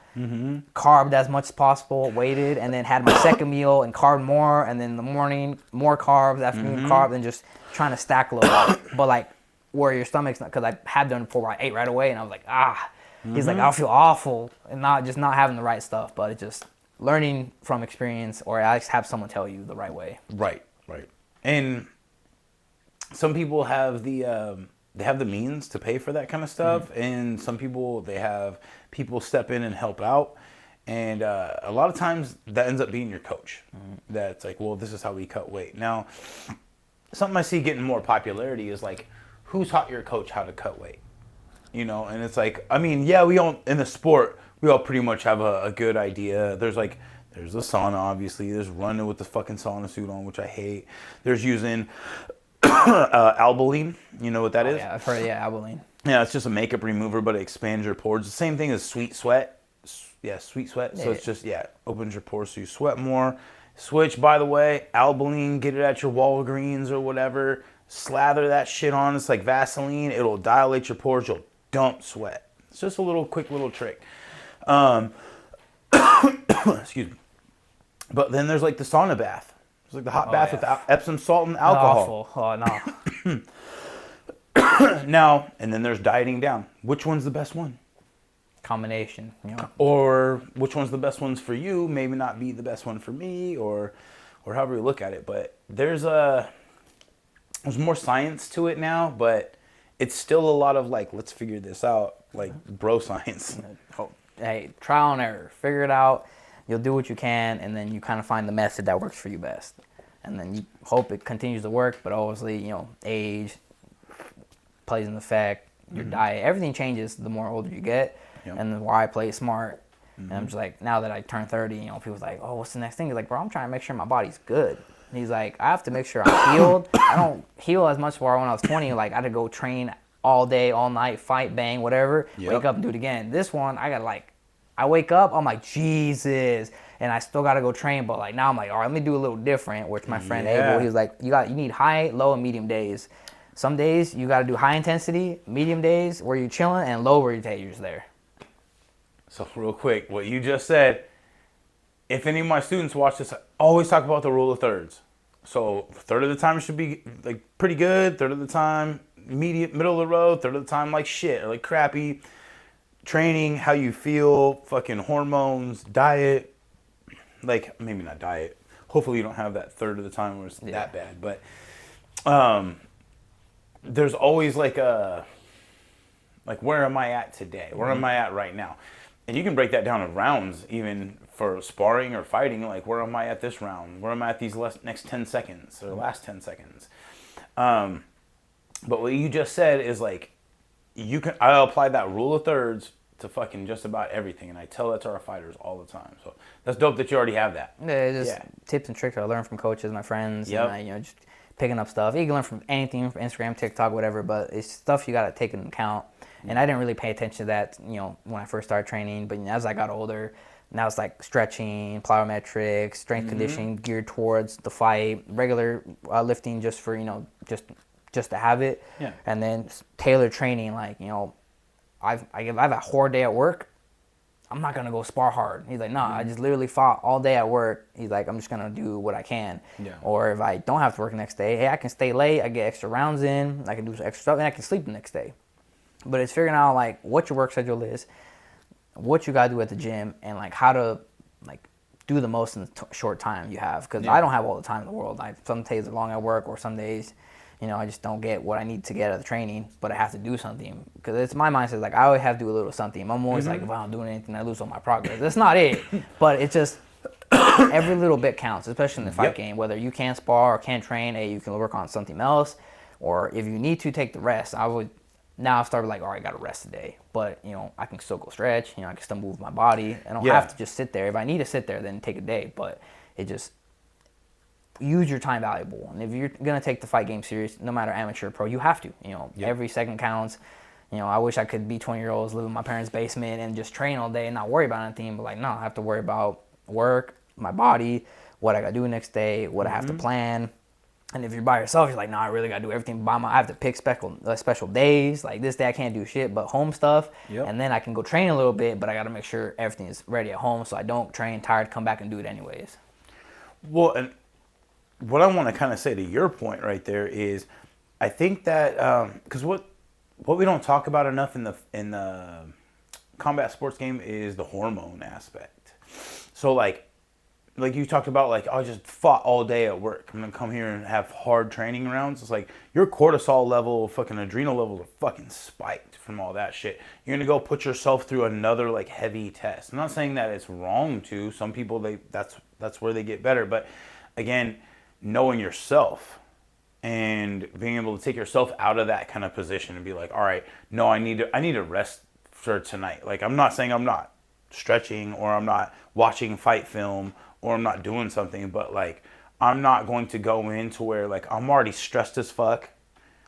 carved as much as possible, waited, and then had my second meal and carved more. And then in the morning, more carbs, afternoon carbs, and just trying to stack a little bit. But like, where your stomach's not, because I had done it before where I ate right away and I was like, he's like, I'll feel awful and not having the right stuff, but it's just learning from experience, or I just have someone tell you the right way. Right. And some people have the means to pay for that kind of stuff, and some people, they have people step in and help out, and a lot of times that ends up being your coach. That's like, well, this is how we cut weight. Now, something I see getting more popularity is like, who taught your coach how to cut weight? You know, and it's like, I mean, yeah, we all, in the sport, we all pretty much have a good idea. There's the sauna, obviously. There's running with the fucking sauna suit on, which I hate. There's using Albolene. You know what that is? Yeah, I've heard, Albolene. Yeah, it's just a makeup remover, but it expands your pores. The same thing as sweet sweat. Yeah, sweet sweat. So it's just, opens your pores so you sweat more. Switch, by the way, Albolene, get it at your Walgreens or whatever. Slather that shit on. It's like Vaseline. It'll dilate your pores. You'll dump sweat. It's just a quick little trick. Excuse me. But then there's like the sauna bath. It's like the hot bath with Epsom salt and alcohol. Awful. Oh, no. Now, and then there's dieting down. Which one's the best one? Combination, you know. Or which one's the best ones for you? Maybe not be the best one for me, or however you look at it. But there's more science to it now, but it's still a lot of like, let's figure this out, like bro science. Hey, trial and error. Figure it out. You'll do what you can, and then you kind of find the method that works for you best. And then you hope it continues to work, but obviously, you know, age plays an effect, your diet, everything changes the more older you get. Yep. And why I play smart. And I'm just like, now that I turned 30, you know, people's like, oh, what's the next thing? He's like, bro, I'm trying to make sure my body's good. And he's like, I have to make sure I'm healed. I don't heal as much for when I was 20. Like, I had to go train all day, all night, fight, bang, whatever. Wake up and do it again. This one, I wake up, I'm like, Jesus. And I still got to go train. But like, now I'm like, all right, let me do a little different. Which my friend Abel, he was like, you need high, low, and medium days. Some days you got to do high intensity, medium days where you're chilling, and low where you're just there. So real quick, what you just said, if any of my students watch this, I always talk about the rule of thirds. So a third of the time should be like pretty good, third of the time middle of the road, third of the time like shit or like crappy. Training, how you feel, fucking hormones, diet, like maybe not diet. Hopefully you don't have that third of the time where it's that bad. But there's always like where am I at today? Where am I at right now? And you can break that down in rounds, even for sparring or fighting. Like, where am I at this round? Where am I at these next 10 seconds or last 10 seconds? But what you just said is like, I apply that rule of thirds to fucking just about everything, and I tell that to our fighters all the time. So that's dope that you already have that. Yeah, just tips and tricks I learn from coaches, my friends, and just picking up stuff. You can learn from anything, from Instagram, TikTok, whatever, but it's stuff you got to take into account. And I didn't really pay attention to that, when I first started training. But as I got older, now it's like stretching, plyometrics, strength conditioning geared towards the fight, regular lifting just for, just to have it. Yeah. And then tailored training, like, if I have a hard day at work, I'm not going to go spar hard. He's like, nah, I just literally fought all day at work. He's like, I'm just going to do what I can. Yeah. Or if I don't have to work the next day, hey, I can stay late. I get extra rounds in. I can do some extra stuff, and I can sleep the next day. But it's figuring out like what your work schedule is, what you gotta do at the gym, and like how to like do the most in the short time you have. Because I don't have all the time in the world. Some days are long at work, or some days, I just don't get what I need to get out of the training, but I have to do something. Because it's my mindset, like I always have to do a little something. I'm always like, if I don't do anything, I lose all my progress. That's not it. But it's just every little bit counts, especially in the fight game. Whether you can't spar or can't train, you can work on something else. Or if you need to take the rest, now I've started like, all right, I got to rest today. But, I can still go stretch. I can still move my body. I don't have to just sit there. If I need to sit there, then take a day. But it just, use your time valuable. And if you're going to take the fight game serious, no matter amateur or pro, you have to. Every second counts. I wish I could be 20-year-olds, live in my parents' basement and just train all day and not worry about anything. But like, no, I have to worry about work, my body, what I got to do the next day, what I have to plan. And if you're by yourself, you're like, no, I really got to do everything by I have to pick special days. Like this day I can't do shit but home stuff. And then I can go train a little bit, but I got to make sure everything is ready at home so I don't train tired, come back and do it anyways. Well, and what I want to kind of say to your point right there is I think that because what we don't talk about enough in the combat sports game is the hormone aspect. So like you talked about, like, I just fought all day at work. I'm going to come here and have hard training rounds. It's like your cortisol level, fucking adrenal levels are fucking spiked from all that shit. You're going to go put yourself through another, like, heavy test. I'm not saying that it's wrong to. Some people, that's where they get better. But, again, knowing yourself and being able to take yourself out of that kind of position and be like, all right, no, I need to rest for tonight. Like, I'm not saying I'm not stretching or I'm not watching fight film or I'm not doing something, but like I'm not going to go into where like I'm already stressed as fuck,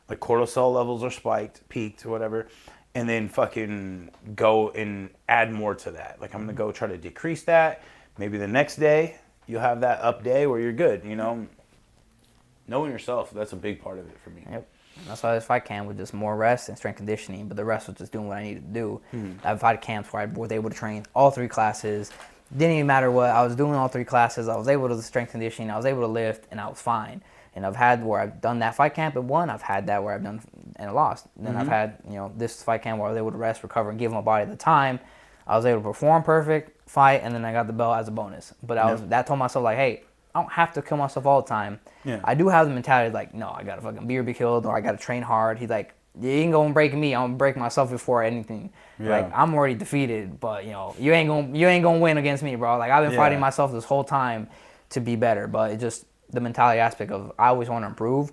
like cortisol levels are spiked, peaked, or whatever, and then fucking go and add more to that. Like I'm gonna go try to decrease that. Maybe the next day you'll have that up day where you're good. Knowing yourself, that's a big part of it for me. Yep. That's why this fight camp was just more rest and strength conditioning, but the rest was just doing what I needed to do. I've had camps where I was able to train all 3 classes. Didn't even matter what, I was doing all 3 classes. I was able to do strength conditioning, I was able to lift, and I was fine. And I've had where I've done that fight camp and won. I've had that where I've done and lost. And then I've had, this fight camp where I was able to rest, recover, and give my body the time. I was able to perform perfect, fight, and then I got the belt as a bonus. But that told myself, like, hey, I don't have to kill myself all the time. I do have the mentality like, no, I gotta fucking be killed, or I gotta train hard. He's like, you ain't gonna break me. I'm gonna break myself before anything. Like I'm already defeated, but you ain't gonna win against me, bro. Like I've been fighting myself this whole time to be better, but it just the mentality aspect of I always want to improve,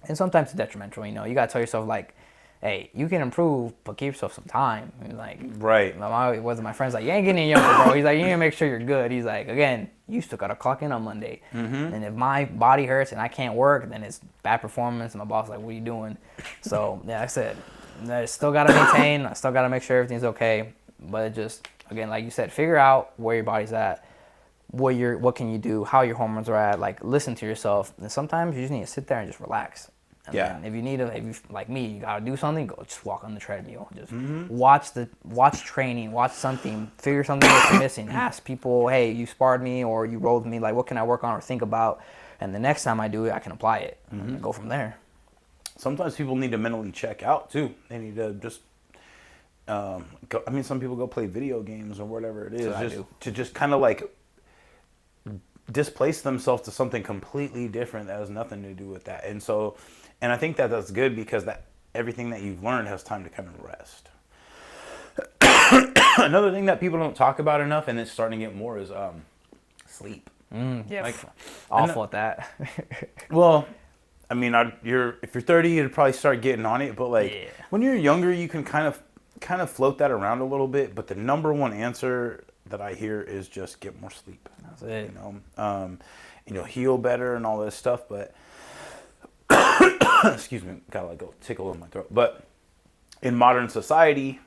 and sometimes it's detrimental. You gotta tell yourself like, hey, you can improve, but give yourself some time. Like, right. My friend's like, you ain't getting any younger, bro. He's like, you need to make sure you're good. He's like, again, you still got to clock in on Monday. And if my body hurts and I can't work, then it's bad performance. And my boss is like, what are you doing? So, yeah, I said, I still got to maintain. I still got to make sure everything's okay. But it just, again, like you said, figure out where your body's at, what can you do, how your hormones are at. Like, listen to yourself. And sometimes you just need to sit there and just relax. And if you like me, you gotta do something. Go just walk on the treadmill. Just watch training, watch something, figure something that you're missing. Ask people, hey, you sparred me or you rolled me. Like, what can I work on or think about? And the next time I do it, I can apply it and go from there. Sometimes people need to mentally check out too. They need to just. Some people go play video games or whatever it is, to just kind of like displace themselves to something completely different that has nothing to do with that. And I think that that's good because that everything that you've learned has time to kind of rest. Another thing that people don't talk about enough, and it's starting to get more, is sleep. Awful at that. Well, I mean, if you're 30, you'd probably start getting on it. But when you're younger, you can kind of float that around a little bit. But the number one answer that I hear is just get more sleep. That's it. You'll heal better and all this stuff. But excuse me, got like a tickle in my throat. But in modern society,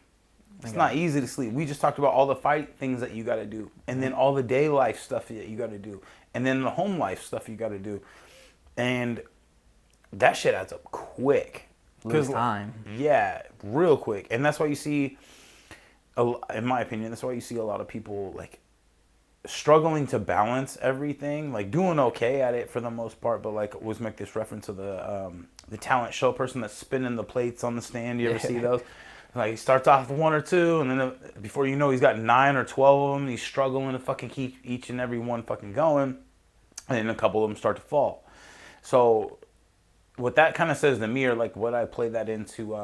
it's not easy to sleep. We just talked about all the fight things that you got to do, and then all the day life stuff that you got to do, and then the home life stuff you got to do, and that shit adds up quick. Lose time. Yeah, real quick, and that's why you see, in my opinion, that's why you see a lot of people like struggling to balance everything, like doing okay at it for the most part, but like always make this reference to the talent show person that's spinning the plates on the stand. You ever see those? Like he starts off with 1 or 2, and then before you know, he's got 9 or 12 of them. And he's struggling to fucking keep each and every one fucking going, and then a couple of them start to fall. So what that kind of says to me, or like what I play that into,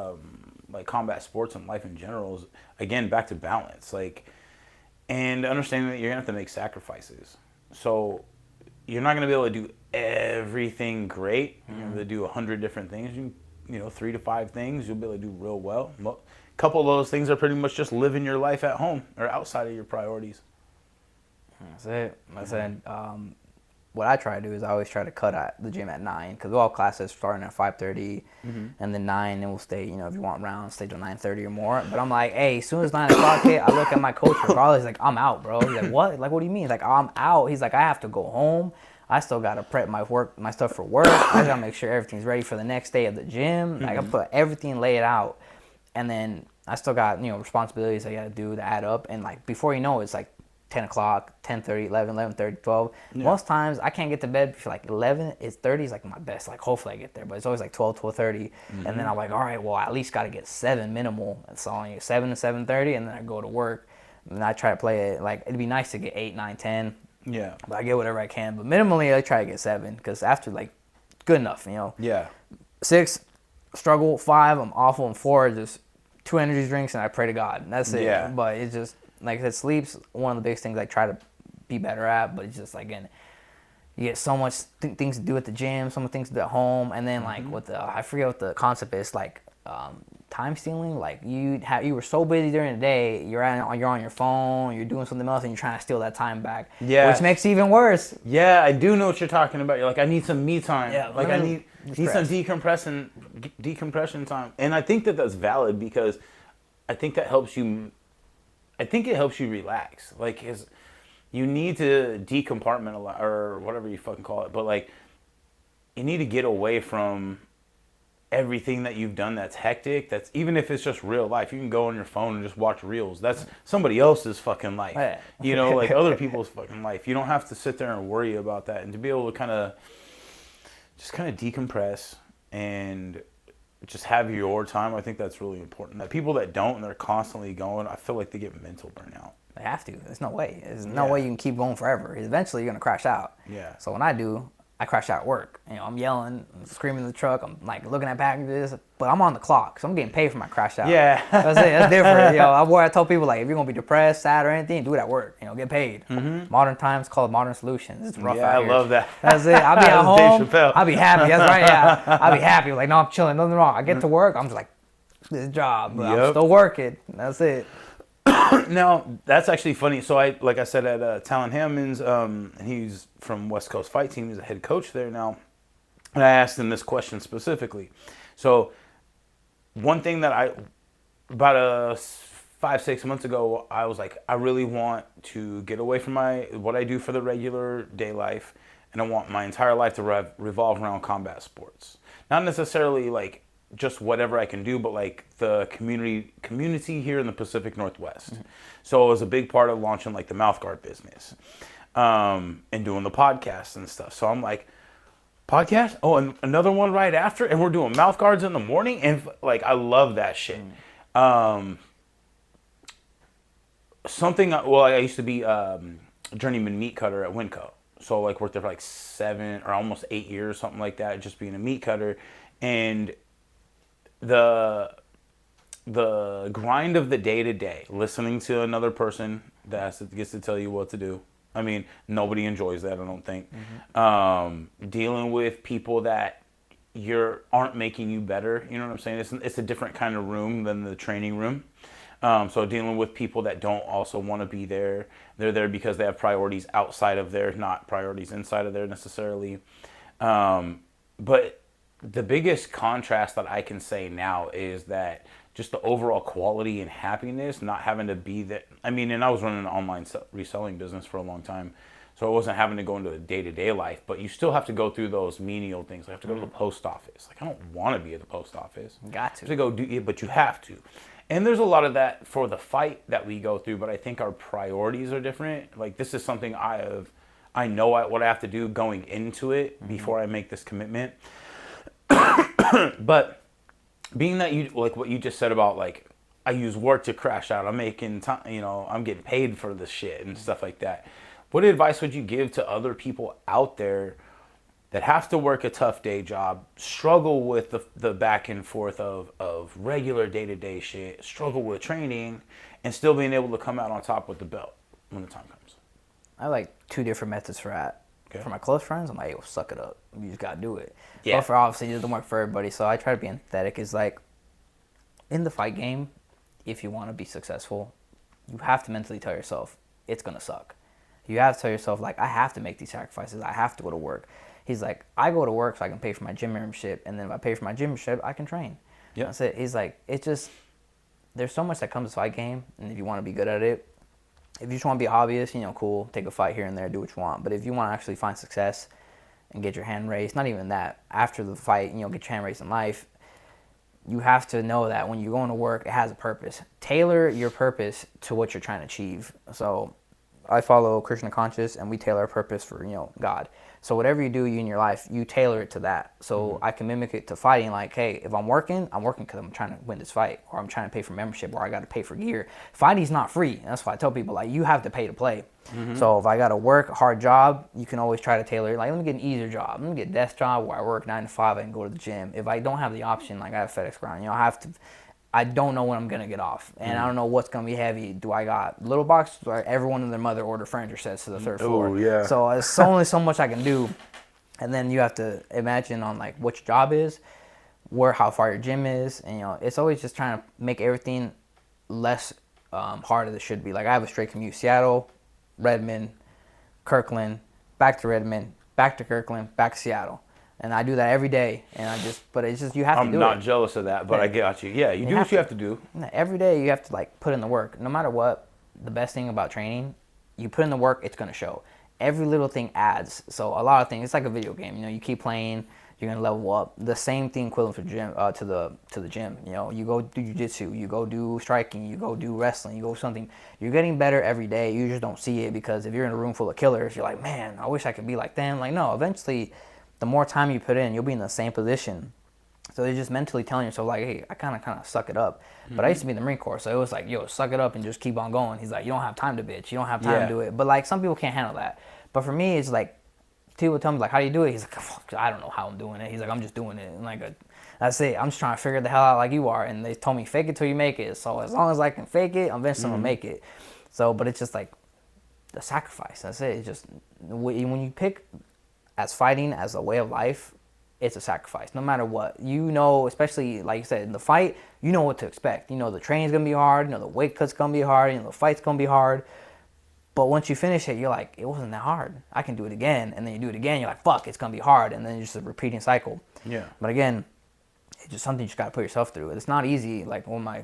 like combat sports and life in general, is again back to balance, like, and understanding that you're gonna have to make sacrifices. So you're not gonna be able to do everything great. You're gonna be able to do 100 different things. You know, 3 to 5 things you'll be able to do real well. A couple of those things are pretty much just living your life at home or outside of your priorities. That's it. That's it. What I try to do is I always try to cut at the gym at 9 because all classes starting at 5:30 and then 9, and we'll stay, you know, if you want rounds, stay till 9:30 or more. But I'm like, hey, as soon as 9 o'clock hit, I look at my coach regardless. He's like, I'm out, bro. He's like, what? Like, what do you mean? He's like, I'm out. He's like, I have to go home. I still got to prep my stuff for work. I got to make sure everything's ready for the next day at the gym. Like, I put everything laid out. And then I still got, you know, responsibilities I got to do to add up. And, like, before you know it, it's like 10 o'clock, 10:30, 11, 11:30, 12. Yeah. Most times I can't get to bed for like 11. It's 30 is like my best. Like, hopefully I get there. But it's always like 12, 12:30. And then I'm like, all right, well, I at least got to get 7 minimal. So only 7 to 7:30. And then I go to work. And I try to play it. Like, it'd be nice to get 8, 9, 10. Yeah. But I get whatever I can. But minimally, I try to get 7 because after, like, good enough, you know. Yeah. 6, struggle. 5, I'm awful. And 4, just 2 energy drinks and I pray to God. And that's it. Yeah. But it's just, like I said, sleep's one of the biggest things I try to be better at. But it's just, like, again, you get so much things to do at the gym, so much things to do at home. And then, like, with the, I forget what the concept is, like, time stealing. Like, you were so busy during the day, you're on your phone, you're doing something else, and you're trying to steal that time back. Yeah, which makes it even worse. Yeah, I do know what you're talking about. You're like, I need some me time. Yeah, like I need some decompression time, and I think that that's valid because I think that helps you. I think it helps you relax. Like, you need to decompartmentalize or whatever you fucking call it, but like, you need to get away from everything that you've done that's hectic. That's, even if it's just real life, you can go on your phone and just watch reels. That's somebody else's fucking life. Yeah. You know, like other people's fucking life. You don't have to sit there and worry about that. And to be able to kind of decompress and just have your time, I think that's really important. That people that don't and they're constantly going, I feel like they get mental burnout. They have to. There's no way. There's no way you can keep going forever. Eventually, you're gonna crash out. Yeah. So when I do, I crash out at work. You know, I'm yelling, I'm screaming in the truck. I'm like looking at packages, but I'm on the clock, so I'm getting paid for my crash out. Yeah. That's it. That's different. You know, I tell people, like, if you're gonna be depressed, sad, or anything, do it at work. You know, get paid. Modern times called modern solutions. It's rough out here. I love that. That's it. I'll be at home. I'll be happy. That's right. Yeah. I'll be happy. Like, no, I'm chilling. Nothing wrong. I get to work. I'm just like, this job, but I'm still working. That's it. Now, that's actually funny. So like I said, at Talon Hammond's, he's from West Coast Fight Team. He's a head coach there now. And I asked him this question specifically. So one thing that about 5-6 months ago, I was like, I really want to get away from what I do for the regular day life. And I want my entire life to revolve around combat sports. Not necessarily like just whatever I can do, but like the community here in the Pacific Northwest. So it was a big part of launching like the mouth guard business, and doing the podcast and stuff. So I'm like, podcast? Oh, and another one right after, and we're doing mouth guards in the morning, and like I love that shit. I used to be journeyman meat cutter at Winco. So like worked there for like 7 or almost 8 years, something like that, just being a meat cutter. And the grind of the day-to-day, listening to another person that gets to tell you what to do. I mean, nobody enjoys that, I don't think. Dealing with people that aren't making you better, you know what I'm saying? It's a different kind of room than the training room. So dealing with people that don't also want to be there. They're there because they have priorities outside of there, not priorities inside of there necessarily. But the biggest contrast that I can say now is that just the overall quality and happiness, not having to be that. I mean, and I was running an online reselling business for a long time, so I wasn't having to go into a day-to-day life, but you still have to go through those menial things. I have to go to the post office. Like, I don't want to be at the post office. Got to. To go do it, but you have to. And there's a lot of that for the fight that we go through, but I think our priorities are different. Like, this is something I know what I have to do going into it before I make this commitment. But being that you, like what you just said about like I use work to crash out. I'm making time, I'm getting paid for this shit and stuff like that. What advice would you give to other people out there that have to work a tough day job, struggle with the back and forth of regular day-to-day shit, struggle with training, and still being able to come out on top with the belt when the time comes? I like 2 different methods for that. Okay. For my close friends, I'm like, yo, suck it up. You just gotta do it. Yeah. But for obviously, it doesn't work for everybody. So I try to be empathetic. It's like, in the fight game, if you want to be successful, you have to mentally tell yourself, it's gonna suck. You have to tell yourself, like, I have to make these sacrifices. I have to go to work. He's like, I go to work so I can pay for my gym membership, and then if I pay for my gym membership, I can train. Yeah. That's it. He's like, it's just, there's so much that comes to fight game, and if you want to be good at it, if you just want to be a hobbyist, cool, take a fight here and there, do what you want. But if you want to actually find success and get your hand raised, not even that, after the fight, get your hand raised in life, you have to know that when you're going to work, it has a purpose. Tailor your purpose to what you're trying to achieve. So I follow Krishna Conscious, and we tailor our purpose for, God. So whatever you do in your life, you tailor it to that. So I can mimic it to fighting. Like, hey, if I'm working because I'm trying to win this fight, or I'm trying to pay for membership, or I got to pay for gear. Fighting's not free. That's why I tell people, like, you have to pay to play. So if I got to work a hard job, you can always try to tailor it. Like, let me get an easier job. Let me get a desk job where I work 9 to 5 and go to the gym. If I don't have the option, like I have FedEx ground, I don't know when I'm going to get off. And I don't know what's going to be heavy. Do I got little boxes where everyone and their mother order furniture sets to the 3rd floor? Oh, yeah. So it's only so much I can do. And then you have to imagine on, like, what your job is, how far your gym is. And, it's always just trying to make everything less hard as it should be. Like, I have a straight commute. Seattle, Redmond, Kirkland, back to Redmond, back to Kirkland, back to Seattle. And I do that every day, but it's just, you have to do it. I'm not jealous of that, but I got you. Yeah, you do what you have to do. Every day you have to, like, put in the work. No matter what, the best thing about training, you put in the work, it's going to show. Every little thing adds. So a lot of things, it's like a video game. You keep playing, you're going to level up. The same thing equivalent for gym, to the gym. You go do jiu-jitsu, you go do striking, you go do wrestling, you go something. You're getting better every day. You just don't see it because if you're in a room full of killers, you're like, man, I wish I could be like them. Like, no, eventually, the more time you put in, you'll be in the same position. So you're just mentally telling yourself, like, hey, I kind of suck it up. But I used to be in the Marine Corps, so it was like, yo, suck it up and just keep on going. He's like, you don't have time to bitch. You don't have time to do it. But, like, some people can't handle that. But for me, it's like, people tell me, like, how do you do it? He's like, fuck, I don't know how I'm doing it. He's like, I'm just doing it. And, like, that's it. I'm just trying to figure the hell out like you are. And they told me, fake it till you make it. So as long as I can fake it, eventually I'm going to make it. So, but it's just like the sacrifice. That's it. It's just, when you pick as fighting as a way of life, it's a sacrifice, no matter what. Especially, like you said, in the fight, you know what to expect. The training's going to be hard. The weight cut's going to be hard. The fight's going to be hard. But once you finish it, you're like, it wasn't that hard. I can do it again. And then you do it again. You're like, fuck, it's going to be hard. And then it's just a repeating cycle. Yeah. But again, it's just something you just got to put yourself through. It's not easy. Like when my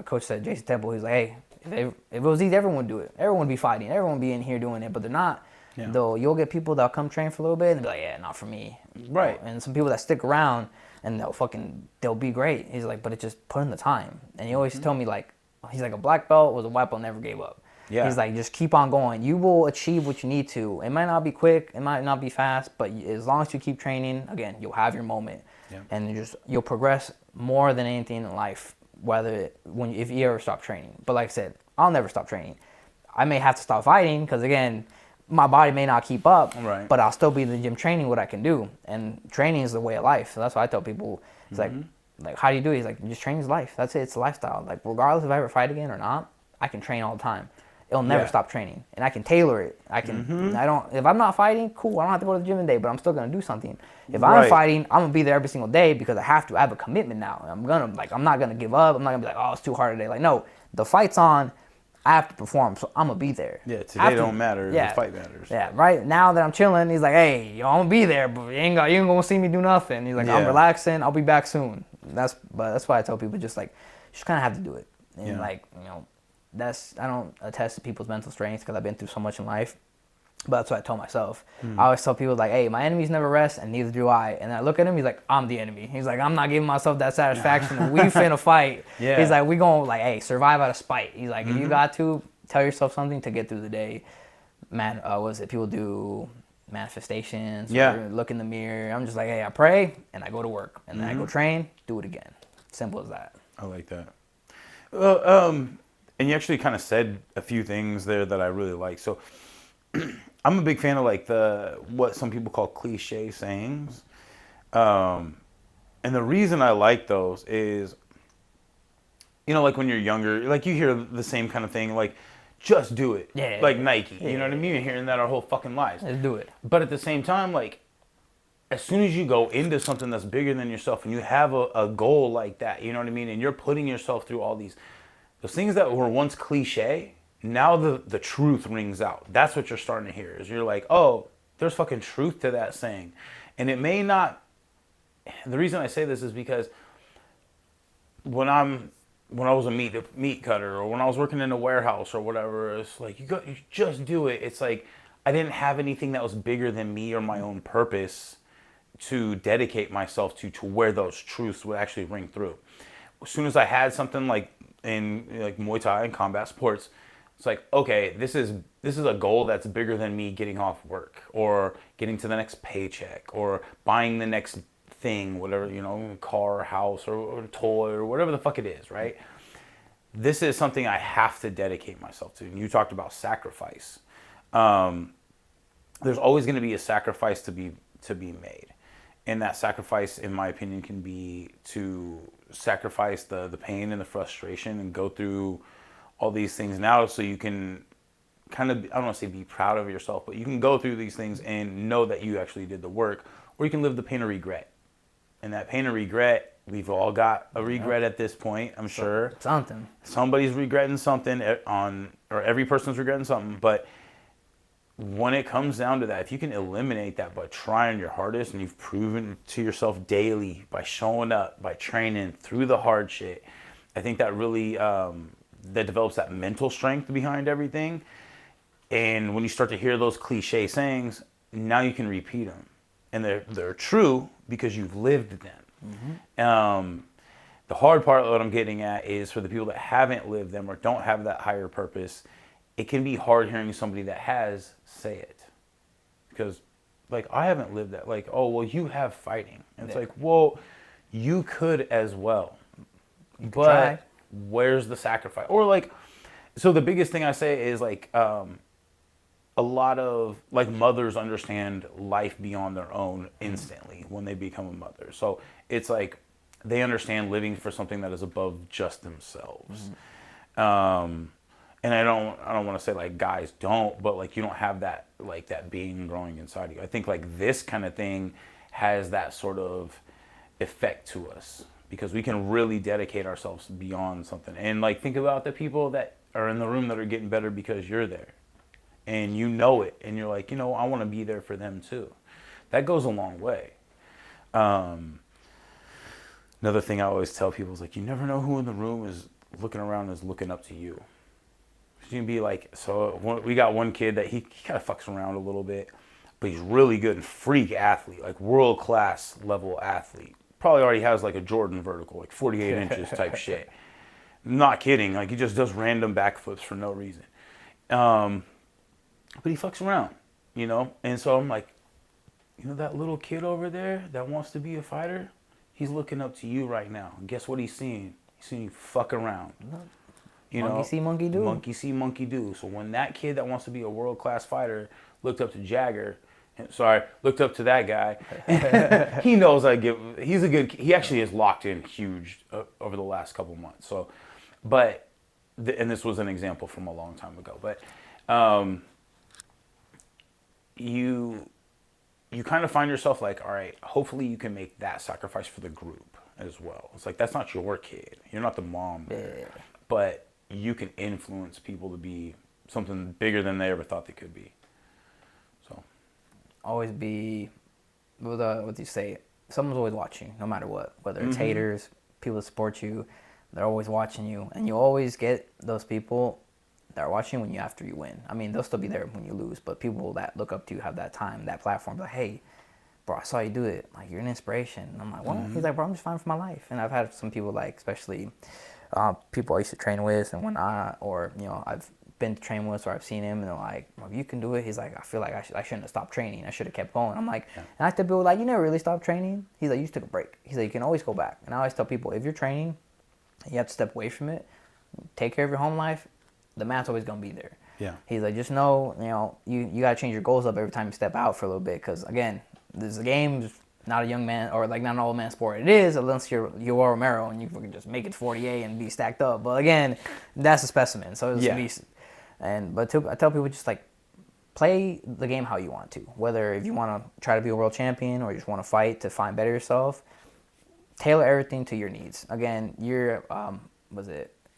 coach said, Jason Temple, he's like, hey, if it was easy, everyone would do it. Everyone would be fighting. Everyone would be in here doing it. But they're not. Yeah. Though you'll get people that'll come train for a little bit and they'll be like, yeah, not for me. Right. And some people that stick around and they'll be great. He's like, but it's just put in the time. And he always tell me, like, he's like, a black belt was a white belt, never gave up. Yeah. He's like, just keep on going. You will achieve what you need to. It might not be quick. It might not be fast. But as long as you keep training, again, you'll have your moment. Yeah. And you'll progress more than anything in life, if you ever stop training. But like I said, I'll never stop training. I may have to stop fighting because, again, my body may not keep up, right, but I'll still be in the gym training what I can do. And training is the way of life. So that's why I tell people, it's like, how do you do it? He's like, just training is life. That's it. It's a lifestyle. Like, regardless if I ever fight again or not, I can train all the time. It'll never stop training. And I can tailor it. I can, if I'm not fighting, cool, I don't have to go to the gym today, but I'm still going to do something. If I'm fighting, I'm going to be there every single day because I have to. I have a commitment now. I'm not going to give up. I'm not going to be like, oh, it's too hard today. Like, no, the fight's on. I have to perform, so I'm going to be there. Yeah, today don't matter. The fight matters. Yeah, right? Now that I'm chilling, he's like, hey, I'm going to be there, but you ain't going to see me do nothing. He's like, I'm relaxing. I'll be back soon. That's why I tell people just kind of have to do it. And I don't attest to people's mental strength because I've been through so much in life. But that's what I tell myself. I always tell people, like, hey, my enemies never rest, and neither do I. And I look at him, he's like, I'm the enemy. He's like, I'm not giving myself that satisfaction. We finna fight. Yeah. He's like, we gonna, like, hey, survive out of spite. He's like, if you got to, tell yourself something to get through the day. People do manifestations, or look in the mirror. I'm just like, hey, I pray, and I go to work. And then I go train, do it again. Simple as that. I like that. And you actually kind of said a few things there that I really like. So I'm a big fan of like what some people call cliche sayings. And the reason I like those is, like when you're younger, like you hear the same kind of thing, like just do it. Yeah. Like Nike. Yeah. You know what I mean? You're hearing that our whole fucking lives. Let's do it. But at the same time, like, as soon as you go into something that's bigger than yourself and you have a goal like that, you know what I mean? And you're putting yourself through all those things that were once cliche, now the truth rings out. That's what you're starting to hear is you're like, oh, there's fucking truth to that saying. And it may not, the reason I say this is because when I was a meat cutter or when I was working in a warehouse or whatever, it's like, you just do it. It's like, I didn't have anything that was bigger than me or my own purpose to dedicate myself to where those truths would actually ring through. As soon as I had something like in like Muay Thai and combat sports, it's like, okay, this is a goal that's bigger than me getting off work or getting to the next paycheck or buying the next thing, whatever, car, house, or toy or whatever the fuck it is, right? This is something I have to dedicate myself to. And you talked about sacrifice. There's always going to be a sacrifice to be made. And that sacrifice, in my opinion, can be to sacrifice the pain and the frustration and go through all these things now so you can kind of, I don't want to say be proud of yourself, but you can go through these things and know that you actually did the work, or you can live the pain of regret. And that pain of regret, we've all got a regret at this point, I'm sure. Something. Somebody's regretting something or every person's regretting something, but when it comes down to that, if you can eliminate that by trying your hardest and you've proven to yourself daily by showing up, by training through the hard shit, I think that really that develops that mental strength behind everything. And when you start to hear those cliche sayings, now you can repeat them. And they're true because you've lived them. Mm-hmm. The hard part of what I'm getting at is for the people that haven't lived them or don't have that higher purpose, it can be hard hearing somebody that has say it. Because, like, I haven't lived that. Like, oh, well, you have fighting. And it's like, well, you could as well. But where's the sacrifice? Or, like, so the biggest thing I say is, like, a lot of, like, mothers understand life beyond their own instantly when they become a mother. So it's like they understand living for something that is above just themselves. And I don't want to say like guys don't, but like you don't have that like that being growing inside of you. I think like this kind of thing has that sort of effect to us because we can really dedicate ourselves beyond something. And like think about the people that are in the room that are getting better because you're there. And you know it, and you're like, I want to be there for them too. That goes a long way. Another thing I always tell people is like, you never know who in the room is looking around and is looking up to you. You can be like, so we got one kid that he kind of fucks around a little bit, but he's really good and freak athlete, like world class level athlete. Probably already has like a Jordan vertical, like 48 inches type shit. Not kidding, like he just does random backflips for no reason. But he fucks around, And so I'm like, that little kid over there that wants to be a fighter, he's looking up to you right now. And guess what he's seeing? He's seeing you fuck around. Monkey see, monkey do. Monkey see, monkey do. So when that kid that wants to be a world-class fighter looked up to looked up to that guy, he knows he actually is locked in huge over the last couple months. So, and this was an example from a long time ago, but you kind of find yourself like, all right, hopefully you can make that sacrifice for the group as well. It's like, that's not your kid. You're not the mom. Yeah. But you can influence people to be something bigger than they ever thought they could be. So, always be, what do you say? Someone's always watching, no matter what. Whether it's haters, people that support you, they're always watching you, and you always get those people that are watching when after you win. I mean, they'll still be there when you lose, but people that look up to you have that time, that platform. Like, hey, bro, I saw you do it. Like, you're an inspiration. And I'm like, what? He's like, bro, I'm just fighting for my life. And I've had some people like, especially people I used to train with, and I've been to train with, or I've seen him, and they're like, well, you can do it. He's like, I feel like I shouldn't have stopped training. I should have kept going. I'm like, and I tell people like, you never really stopped training. He's like, you just took a break. He's like, you can always go back. And I always tell people, if you're training, and you have to step away from it. take care of your home life, the mat's always gonna be there. Yeah. He's like, just know, you gotta change your goals up every time you step out for a little bit, because again, this game's not a young man or like not an old man sport. It is unless you're Romero and you can just make it 48 and be stacked up. But again, that's a specimen. So it's I tell people just like play the game how you want to. Whether if you want to try to be a world champion or you just want to fight to find better yourself, tailor everything to your needs. Again, you're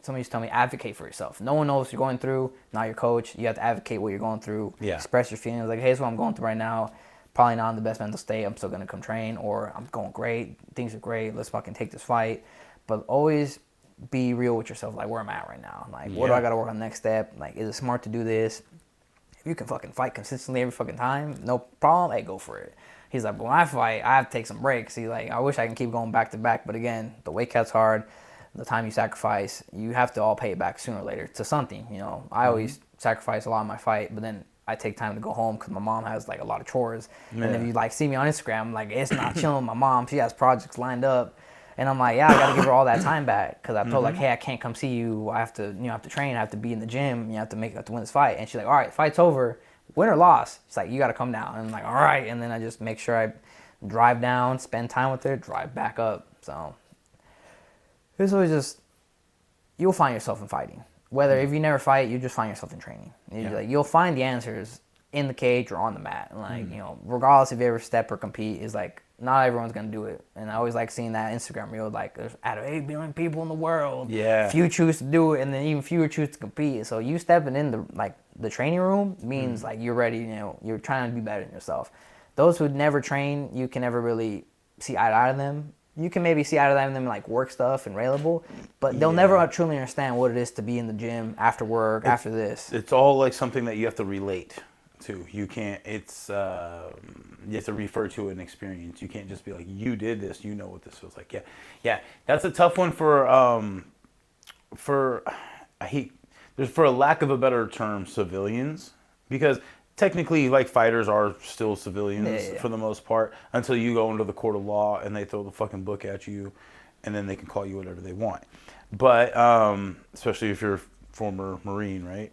somebody used to tell me, advocate for yourself. No one knows what you're going through, not your coach. You have to advocate what you're going through. Yeah. Express your feelings. Like, hey, this is what I'm going through right now. Probably not in the best mental state. I'm still going to come train. Or I'm going great. Things are great. Let's fucking take this fight. But always be real with yourself. Like, where am I at right now? Like, what do I got to work on the next step? Like, is it smart to do this? If you can fucking fight consistently every fucking time, no problem. Hey, go for it. He's like, but when I fight, I have to take some breaks. He's like, I wish I can keep going back to back. But again, the weight cut's hard. The time you sacrifice, you have to all pay it back sooner or later to something. I always sacrifice a lot in my fight, but then I take time to go home because my mom has like a lot of chores. Yeah. And if you like see me on Instagram, like it's not chilling with my mom. She has projects lined up, and I'm like, yeah, I gotta give her all that time back because I told like, hey, I can't come see you. I have to, have to train. I have to be in the gym. You have to win this fight. And she's like, all right, fight's over, win or loss. She's like, you gotta come down. And I'm like, all right. And then I just make sure I drive down, spend time with her, drive back up. So. It's always just, you'll find yourself in fighting. Whether if you never fight, you just find yourself in training. You'll find the answers in the cage or on the mat. Like, regardless if you ever step or compete, is like, not everyone's going to do it. And I always like seeing that Instagram reel, like, there's out of 8 billion people in the world, few choose to do it, and then even fewer choose to compete. So you stepping in the training room means like you're ready, you're trying to be better than yourself. Those who never train, you can never really see eye to eye to them. You can maybe see eye to eye with them like work stuff and railable, but they'll never truly understand what it is to be in the gym after work, after this. It's all like something that you have to relate to. You can't, you have to refer to an experience. You can't just be like, you did this, you know what this feels like. Yeah. That's a tough one for a lack of a better term, civilians, because technically, like, fighters are still civilians for the most part until you go into the court of law and they throw the fucking book at you, and then they can call you whatever they want. But especially if you're a former Marine, right?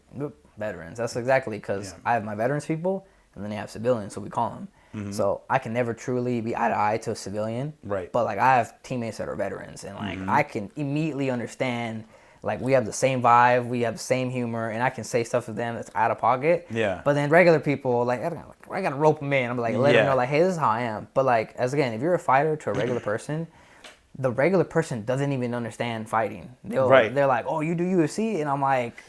Veterans. That's exactly, because I have my veterans people, and then you have civilians, so we call them. Mm-hmm. So I can never truly be eye to eye to a civilian. Right. But like, I have teammates that are veterans, and like I can immediately understand. Like, we have the same vibe, we have the same humor, and I can say stuff to them that's out of pocket. Yeah. But then regular people, like, I gotta rope them in. I'm like, let them know, like, hey, this is how I am. But like, if you're a fighter to a regular person, the regular person doesn't even understand fighting. They're like, oh, you do UFC? And I'm like,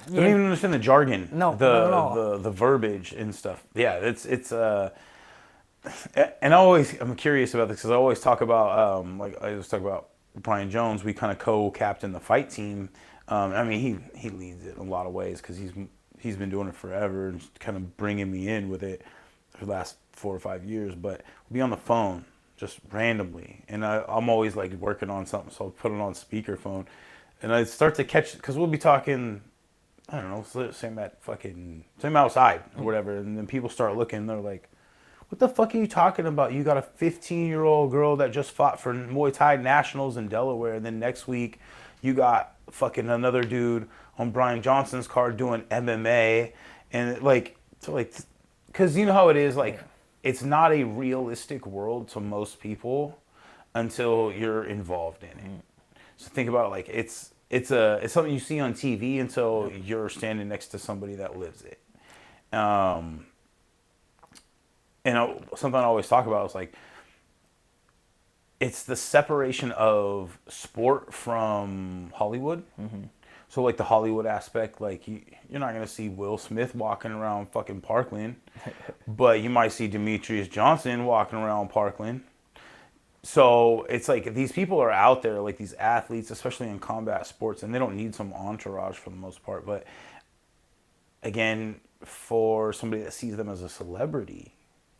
they don't even understand the jargon. No, the verbiage and stuff. Yeah, it's and I'm curious about this because I always talk about Brian Jones. We kind of co-captain the fight team. He leads it in a lot of ways because he's been doing it forever and kind of bringing me in with it for the last 4 or 5 years. But we'll be on the phone just randomly, and I'm always like working on something, so I'll put it on speakerphone, and I start to catch because we'll be talking. I don't know, same outside or whatever, and then people start looking. They're like, what the fuck are you talking about? You got a 15-year-old girl that just fought for Muay Thai nationals in Delaware, and then next week you got fucking another dude on Brian Johnson's card doing MMA, and because you know how it is, like, it's not a realistic world to most people until you're involved in it. So think about it, like it's something you see on TV until you're standing next to somebody that lives it. And something I always talk about is like, it's the separation of sport from Hollywood. Mm-hmm. So like the Hollywood aspect, like you're not going to see Will Smith walking around fucking Parkland, but you might see Demetrius Johnson walking around Parkland. So it's like these people are out there, like these athletes, especially in combat sports, and they don't need some entourage for the most part. But again, for somebody that sees them as a celebrity,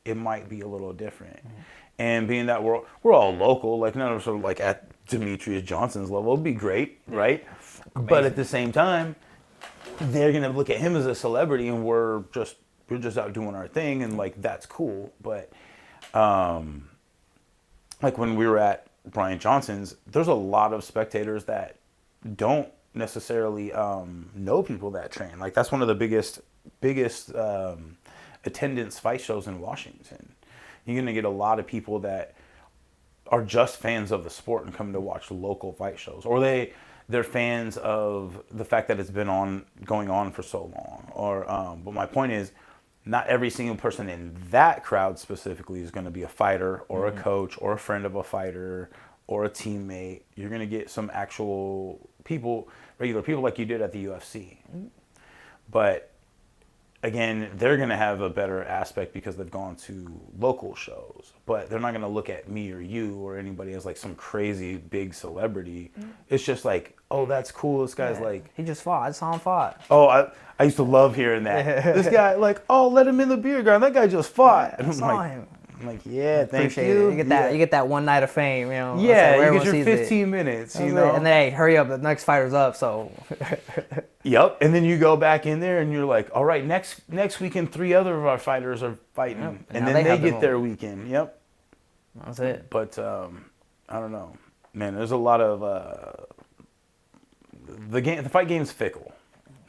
it might be a little different. Mm-hmm. And being that we're all local, like none of us are like at Demetrius Johnson's level, it'd be great, right? Amazing. But at the same time, they're gonna look at him as a celebrity, and we're just out doing our thing, and like that's cool. But like when we were at Brian Johnson's, there's a lot of spectators that don't necessarily know people that train. Like that's one of the biggest attendance fight shows in Washington. You're gonna get a lot of people that are just fans of the sport and come to watch local fight shows, or they're fans of the fact that it's been going on for so long. Or but my point is, not every single person in that crowd specifically is going to be a fighter or a coach or a friend of a fighter or a teammate. You're going to get some actual people, regular people like you did at the UFC. But again, they're going to have a better aspect because they've gone to local shows. But they're not going to look at me or you or anybody as like some crazy big celebrity. It's just like, oh, that's cool. This guy's like... He just fought. I saw him fought. Oh, I used to love hearing that. This guy, like, oh, let him in the beer garden. That guy just fought. I saw him. I'm like, yeah, thank Appreciate you. It. You get that one night of fame, you know. Yeah, you get your 15 minutes, you know. And then, hey, hurry up, the next fighter's up, so. Yep, and then you go back in there and you're like, all right, next weekend 3 other of our fighters are fighting. Yep. And then they get their weekend. Yep. That's it. But I don't know. Man, there's a lot of the fight game's fickle.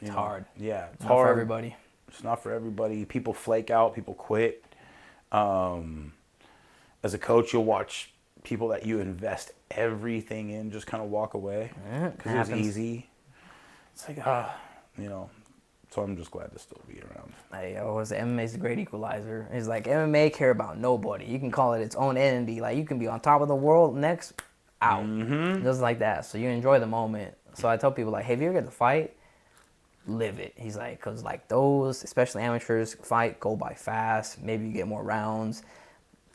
It's hard. Yeah, it's not hard for everybody. It's not for everybody. People flake out, people quit. As a coach, you'll watch people that you invest everything in just kind of walk away because it was easy. It's like, you know, so I'm just glad to still be around. Hey, MMA's a great equalizer. It's like MMA care about nobody. You can call it its own entity. Like you can be on top of the world, next, out. Just like that. So you enjoy the moment. So I tell people like, hey, if you ever get to fight, live it. He's like, because like those, especially amateurs, go by fast. Maybe you get more rounds.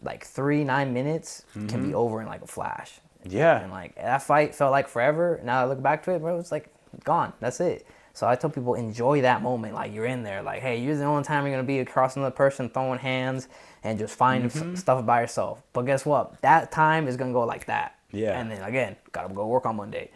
Like 9 minutes can be over in like a flash. Yeah. And like that fight felt like forever. Now I look back to it, bro, it's like gone. That's it. So I tell people enjoy that moment. Like you're in there. Like, hey, you're the only time you're gonna be across another person throwing hands and just finding stuff by yourself. But guess what? That time is gonna go like that. Yeah. And then again, gotta go work on Monday.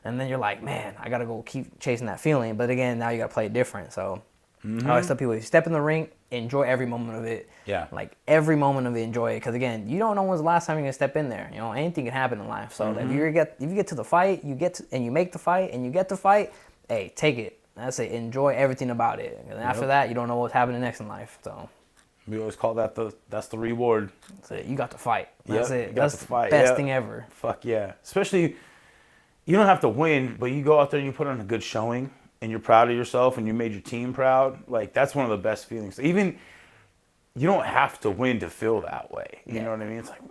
And then you're like, man, I gotta go keep chasing that feeling. But again, now you gotta play it different. So I always tell people, if you step in the ring, enjoy every moment of it. Yeah. Like every moment of it, enjoy it. Because again, you don't know when's the last time you're gonna step in there. You know, anything can happen in life. So if you get to the fight, and you make the fight, and you get the fight, hey, take it. That's it. Enjoy everything about it. And after that, you don't know what's happening next in life. So we always call that that's the reward. That's it. You got to fight. That's it. That's the best thing ever. Fuck yeah. Especially, you don't have to win, but you go out there and you put on a good showing, and you're proud of yourself, and you made your team proud. Like that's one of the best feelings. Even you don't have to win to feel that way. You know what I mean? It's like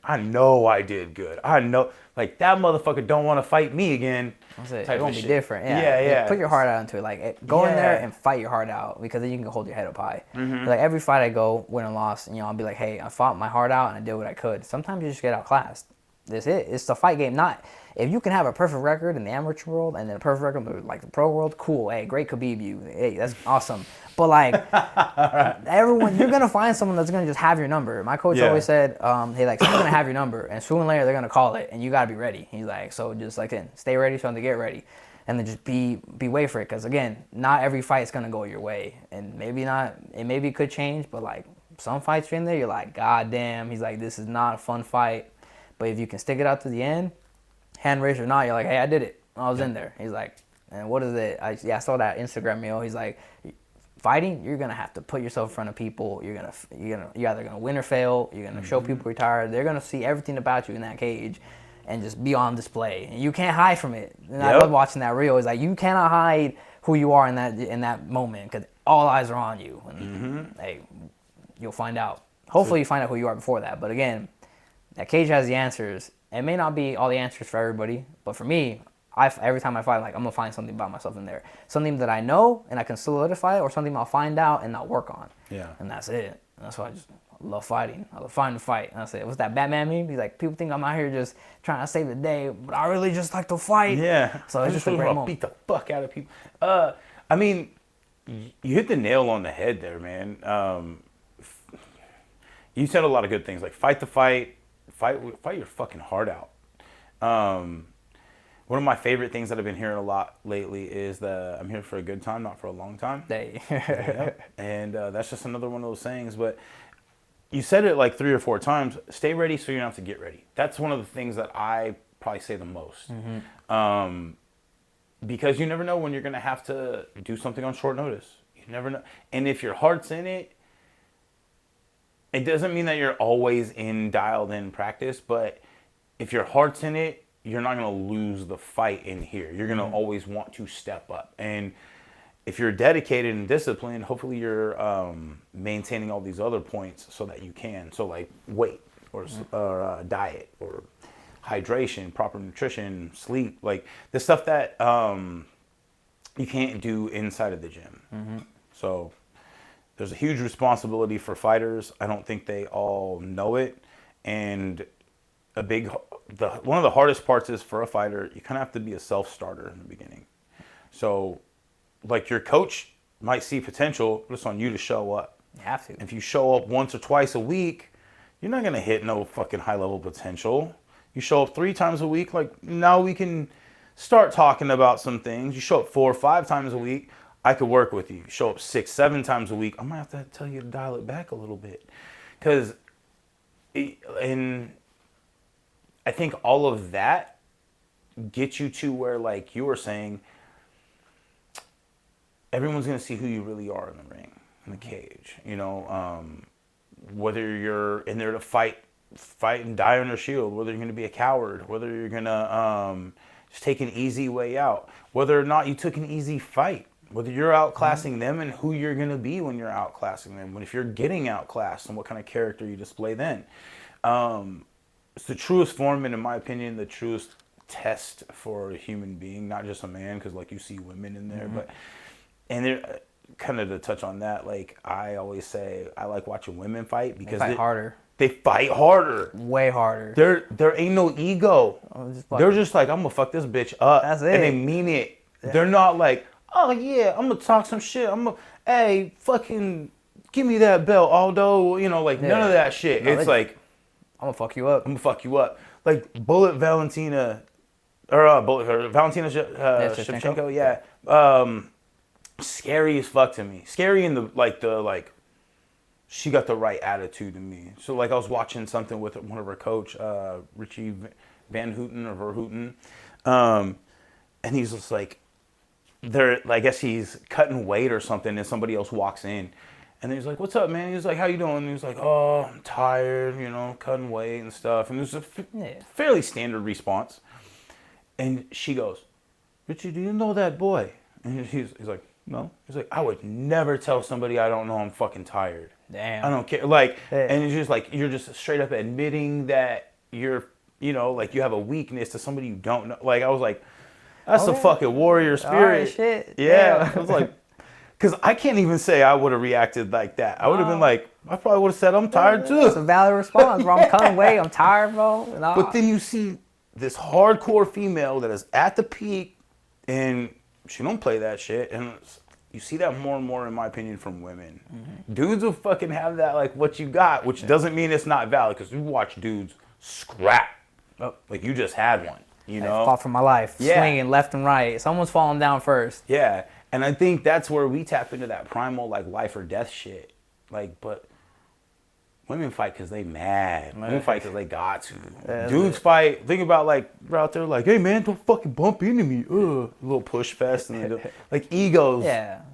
I know I did good. I know, like that motherfucker don't want to fight me again. That's it. It's gonna be different. Yeah. Put your heart out into it. Like go in there and fight your heart out, because then you can hold your head up high. Like every fight I go, win or loss, and I'll be like, hey, I fought my heart out and I did what I could. Sometimes you just get outclassed. That's it. It's the fight game. Not if you can have a perfect record in the amateur world and then a perfect record in like the pro world. Cool. Hey, great Khabib, you. Hey, that's awesome. But like everyone, you're gonna find someone that's gonna just have your number. My coach always said, hey, like someone's gonna have your number, and sooner or later they're gonna call it, and you gotta be ready. He's like, so just like then stay ready, so to get ready, and then just be wait for it, because again, not every fight's gonna go your way, and maybe it could change, but like some fights you're in there, you're like, god damn. He's like, this is not a fun fight, but if you can stick it out to the end, hand raise or not, you're like, hey, I did it. I was in there. He's like, and what is it? I saw that Instagram reel. He's like, fighting, you're gonna have to put yourself in front of people. You're either gonna win or fail. You're gonna show people you're tired. They're gonna see everything about you in that cage, and just be on display. And you can't hide from it. And I love watching that reel. It's like you cannot hide who you are in that moment, because all eyes are on you. And hey, you'll find out. Hopefully, you find out who you are before that. But again, that cage has the answers. It may not be all the answers for everybody, but for me, every time I fight, like I'm gonna find something about myself in there, something that I know and I can solidify, or something I'll find out and not work on. Yeah. And that's it. And that's why I just love fighting. I love finding the fight. And I said, what's that Batman meme? He's like, people think I'm out here just trying to save the day, but I really just like to fight. Yeah. So it's just a great moment. Beat the fuck out of people. I mean, you hit the nail on the head there, man. You said a lot of good things, like fight the fight, fight your fucking heart out. One of my favorite things that I've been hearing a lot lately is that I'm here for a good time, not for a long time. And that's just another one of those sayings. But you said it like 3 or 4 times. Stay ready so you don't have to get ready. That's one of the things that I probably say the most. because you never know when you're going to have to do something on short notice. You never know. And if your heart's in it, it doesn't mean that you're always dialed in practice, but if your heart's in it, you're not going to lose the fight in here. You're going to always want to step up. And if you're dedicated and disciplined, hopefully you're maintaining all these other points so that you can. So like weight or diet or hydration, proper nutrition, sleep, like the stuff that you can't do inside of the gym. So there's a huge responsibility for fighters. I don't think they all know it. And one of the hardest parts is for a fighter, you kind of have to be a self-starter in the beginning. So like your coach might see potential, but it's on you to show up. You have to. If you show up once or twice a week, you're not going to hit no fucking high level potential. You show up 3 times a week, like now we can start talking about some things. You show up 4 or 5 times a week, I could work with you. You show up 6, 7 times a week, I might have to tell you to dial it back a little bit. And I think all of that gets you to where, like you were saying, everyone's going to see who you really are in the ring, in the cage. You know, whether you're in there to fight and die on your shield, whether you're going to be a coward, whether you're going to just take an easy way out, whether or not you took an easy fight, whether you're outclassing them and who you're going to be when you're outclassing them, if you're getting outclassed and what kind of character you display then. It's the truest form, and in my opinion, the truest test for a human being, not just a man, because like you see women in there, but and they're kind of to touch on that, like I always say, I like watching women fight because they fight harder. They fight harder, way harder. There ain't no ego. They're just like, I'm gonna fuck this bitch up. That's it. And they mean it. Yeah. They're not like, oh yeah, I'm gonna talk some shit. Hey, fucking give me that belt, although, you know, like none of that shit. No, it's like, I'm gonna fuck you up. I'm gonna fuck you up. Like Valentina Shevchenko, yeah. Scary as fuck to me. Scary in the she got the right attitude to me. So like I was watching something with one of her coach, Richie Van Houten or Verhoeven, and he's just like, I guess he's cutting weight or something, and somebody else walks in. And he's like, what's up, man? He's like, how you doing? And he's like, oh, I'm tired, you know, cutting weight and stuff. And it was a fairly standard response. And she goes, Richie, do you know that boy? And he's like, no. He's like, I would never tell somebody I don't know I'm fucking tired. Damn. I don't care. Like, and it's just like, you're just straight up admitting that you're, you know, like you have a weakness to somebody you don't know. Like, I was like, that's a fucking warrior spirit. All right, shit. Yeah. I was like, because I can't even say I would have reacted like that. I would have been like, I probably would have said, I'm tired too. It's a valid response, bro. I'm cutting weight. I'm tired, bro. Nah. But then you see this hardcore female that is at the peak, and she don't play that shit. And you see that more and more, in my opinion, from women. Mm-hmm. Dudes will fucking have that, like, what you got, which doesn't mean it's not valid, because we watch dudes scrap. Like, you just had one, you know? I fought for my life, swinging left and right. Someone's falling down first. Yeah. And I think that's where we tap into that primal, like, life or death shit. Like, but women fight because they mad. Women fight because they got to. Yeah, dudes fight. Think about, like, we're out there like, hey, man, don't fucking bump into me. A little push fest. And like, egos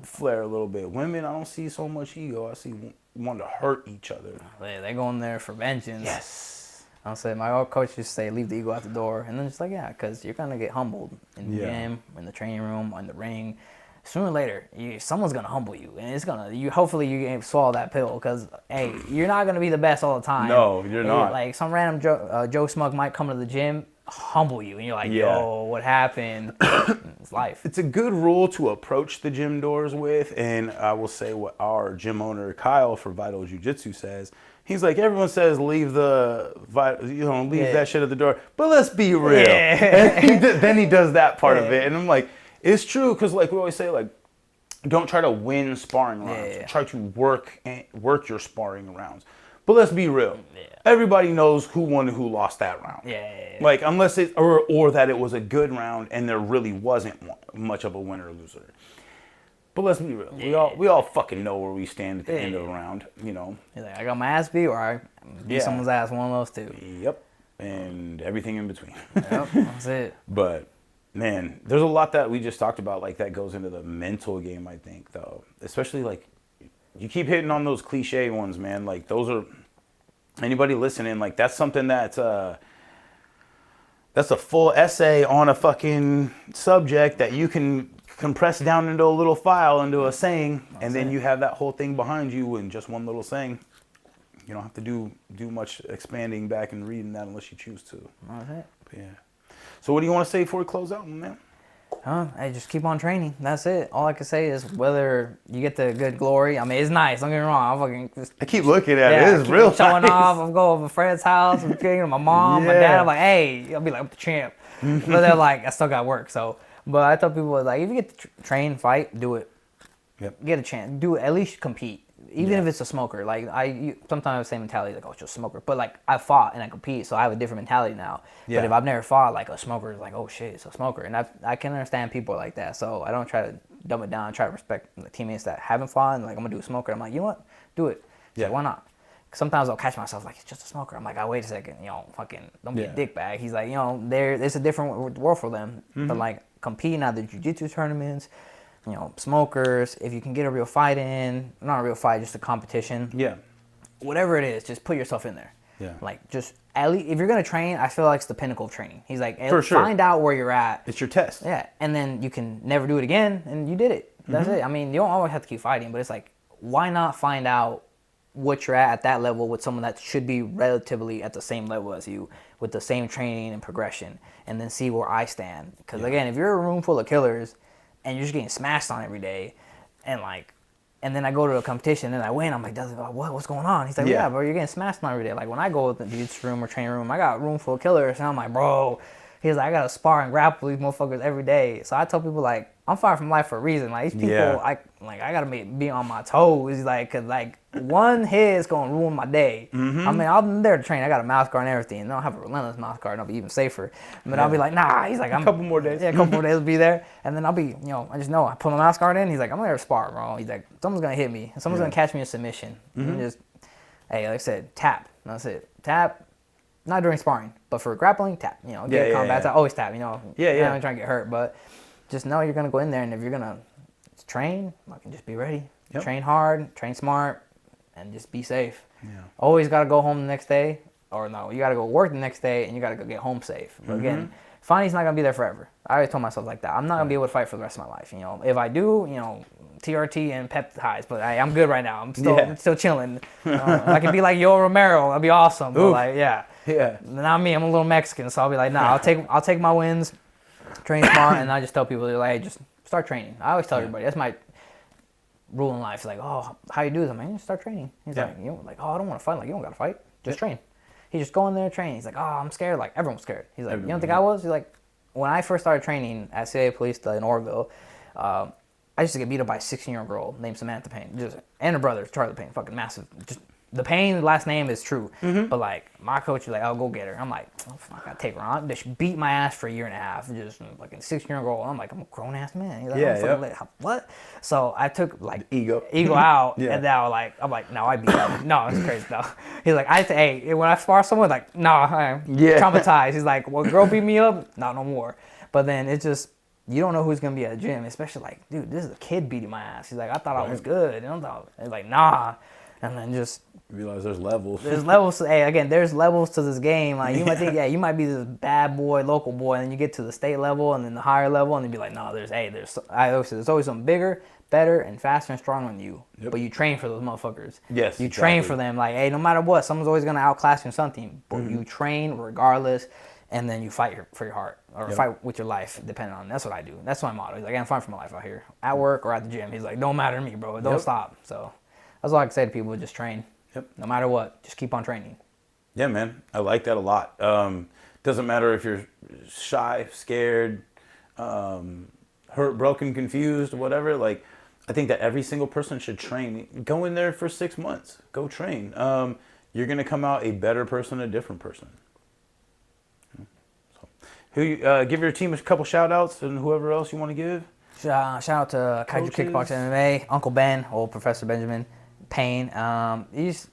flare a little bit. Women, I don't see so much ego. I see want to hurt each other. They're going there for vengeance. Yes. I'll say, my old coach used to say, leave the ego at the door. And then it's like, yeah, because you're going to get humbled in the gym, in the training room, in the ring. Sooner or later, someone's gonna humble you, and it's gonna. Hopefully, you can swallow that pill, because hey, you're not gonna be the best all the time. No, you're not. Like some random Joe Smug might come to the gym, humble you, and you're like, yo, what happened? It's life. It's a good rule to approach the gym doors with, and I will say what our gym owner Kyle for Vital Jiu-Jitsu says. He's like, everyone says leave that shit at the door, but let's be real. Yeah. And then he does that part of it, and I'm like. It's true, because like we always say, like, don't try to win sparring rounds. Yeah. Try to work your sparring rounds. But let's be real. Yeah. Everybody knows who won and who lost that round. Yeah. Like, unless it or that it was a good round and there really wasn't much of a winner or loser. But let's be real. Yeah. We all fucking know where we stand at the end of a round. You know. Like, I got my ass beat, or I beat someone's ass. One of those two. Yep. And everything in between. Yep. That's it. But. Man, there's a lot that we just talked about, like that goes into the mental game, I think, though. Especially like you keep hitting on those cliche ones, man. Like those are anybody listening, like that's something that's a full essay on a fucking subject that you can compress down into a little file, into a saying, and then you have that whole thing behind you in just one little saying. You don't have to do much expanding back and reading that unless you choose to. That's it. But yeah. So what do you want to say before we close out, man? Hey, just keep on training. That's it. All I can say is whether you get the good glory. I mean, it's nice. Don't get me wrong. I keep looking at it. It's real showing nice. off. I'm going to a friend's house. I'm getting to my mom, my dad. I'm like, hey, I'll be like, I'm the champ. But they're like, I still got work. So, but I tell people like, if you get to train, fight, do it. Yep. Get a chance. Do it. At least compete. Even if it's a smoker, like sometimes I have the same mentality, like, oh, it's just a smoker. But like I fought and I compete, so I have a different mentality now. Yeah. But if I've never fought, like a smoker is like, oh shit, it's a smoker, and I can understand people like that. So I don't try to dumb it down. I try to respect the teammates that haven't fought. And like I'm gonna do a smoker. I'm like, you know what, do it. Yeah. Like, why not? Sometimes I'll catch myself like it's just a smoker. I'm like, oh wait a second, fucking don't be a dickbag. He's like, there's a different world for them. Mm-hmm. But like competing at the jiu-jitsu tournaments. Smokers, if you can get a real fight in, not a real fight, just a competition. Yeah. Whatever it is, just put yourself in there. Yeah. Like, just, at least, if you're going to train, I feel like it's the pinnacle of training. He's like, For sure. Find out where you're at. It's your test. Yeah. And then you can never do it again, and you did it. That's it. I mean, you don't always have to keep fighting, but it's like, why not find out what you're at that level with someone that should be relatively at the same level as you, with the same training and progression, and then see where I stand. Because, again, if you're a room full of killers, and you're just getting smashed on every day, and then I go to a competition and I win. I'm like, what's going on? He's like, yeah, bro, you're getting smashed on every day. Like when I go to the jiu-jitsu room or training room, I got a room full of killers, and I'm like, bro. He's like, I gotta spar and grapple these motherfuckers every day. So I tell people like, I'm fighting from life for a reason. Like these people, I gotta be on my toes. Like, cause like one hit is gonna ruin my day. Mm-hmm. I mean, I'm there to train. I got a mouth guard and everything. And I'll have a relentless mouth guard, and I'll be even safer. But I'll be like, nah. He's like, I'm a couple more days. Yeah, a couple more days will be there, and then I'll be, I just know I put my mouth guard in. He's like, I'm there to spar, bro. He's like, someone's gonna hit me. Someone's gonna catch me in submission. Mm-hmm. And just, hey, like I said, tap. That's it. Tap. Not during sparring, but for grappling, tap. Combat, I always tap. I'm trying to get hurt, but just know you're gonna go in there, and if you're gonna train, just be ready. Yep. Train hard, train smart, and just be safe. Yeah. Always gotta go home the next day, or no, you gotta go work the next day, and you gotta go get home safe. But again, fighting's not gonna be there forever. I always told myself like that. I'm not gonna be able to fight for the rest of my life. If I do, TRT and peptides, but I'm good right now. I'm still chilling. I can be like Yo Romero, that'd be awesome. But not me. I'm a little Mexican, so I'll be like, nah, I'll take my wins, train smart, and I just tell people, they're like, hey, just start training. I always tell everybody that's my rule in life. It's like, oh, how you do this? I'm like, start training. He's like, I don't want to fight. I'm like, you don't gotta fight, just train. He just go in there and train. He's like, oh, I'm scared. Like everyone's scared. He's like, you don't think I was? He's like, when I first started training at CIA Police in Orville, I used to get beat up by a 16-year-old girl named Samantha Payne, and her brother, Charlie Payne, fucking massive. Just the Payne last name is true, but like my coach is like, I'll go get her. I'm like, oh fuck, I gotta take her on. She beat my ass for a year and a half, just fucking 16-year-old girl. I'm like, I'm a grown ass man. He's like, what? So I took like ego out, and now I'm like, no, I beat her. No, it's crazy though. He's like, when I spar someone, like, no, I'm traumatized. He's like, well, girl beat me up, no more. But then it's just, you don't know who's gonna be at a gym, especially like, dude, this is a kid beating my ass. He's like, I thought I was good, and it's like, nah. And then just you realize there's levels. There's levels. There's levels to this game. Like you might think, you might be this bad boy, local boy, and then you get to the state level, and then the higher level, and then be like, no, there's always something bigger, better, and faster and stronger than you. Yep. But you train for those motherfuckers. Yes, you train for them. Like, hey, no matter what, someone's always gonna outclass you in something, but you train regardless. And then you fight for your heart, or fight with your life, depending on. That's what I do. That's my motto. He's like, I'm fighting for my life out here, at work or at the gym. He's like, don't matter to me, bro. Don't stop. So that's all I can say to people: just train. Yep. No matter what, just keep on training. Yeah, man. I like that a lot. Doesn't matter if you're shy, scared, hurt, broken, confused, whatever. Like, I think that every single person should train. Go in there for 6 months. Go train. You're gonna come out a better person, a different person. Give your team a couple shout outs and whoever else you want to give. Shout out to Kaiju Kickboxing MMA, Uncle Ben, old Professor Benjamin Payne. He just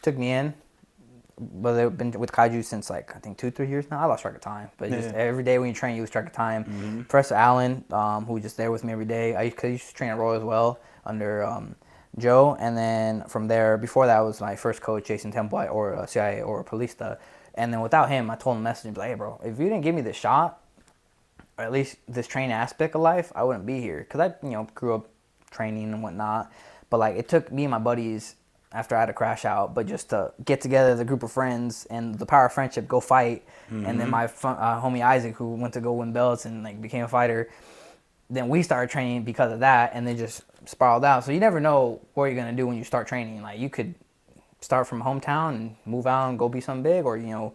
took me in, but they've been with Kaiju since like I think 2-3 years now. I lost track of time, but just every day when you train, you lose track of time. Professor Allen, who's just there with me every day. I used to train at Royal as well under Joe, and then from there, before that was my first coach, Jason Temple, or CIA or Polista. And then without him, I told him a message like, "Hey, bro, if you didn't give me this shot, or at least this training aspect of life, I wouldn't be here." Because I, grew up training and whatnot, but like it took me and my buddies after I had to crash out, but just to get together as a group of friends and the power of friendship, go fight. And then my homie Isaac, who went to go win belts and like became a fighter, then we started training because of that, and then just spiraled out. So you never know what you're gonna do when you start training. Like you could start from hometown and move out and go be something big, or you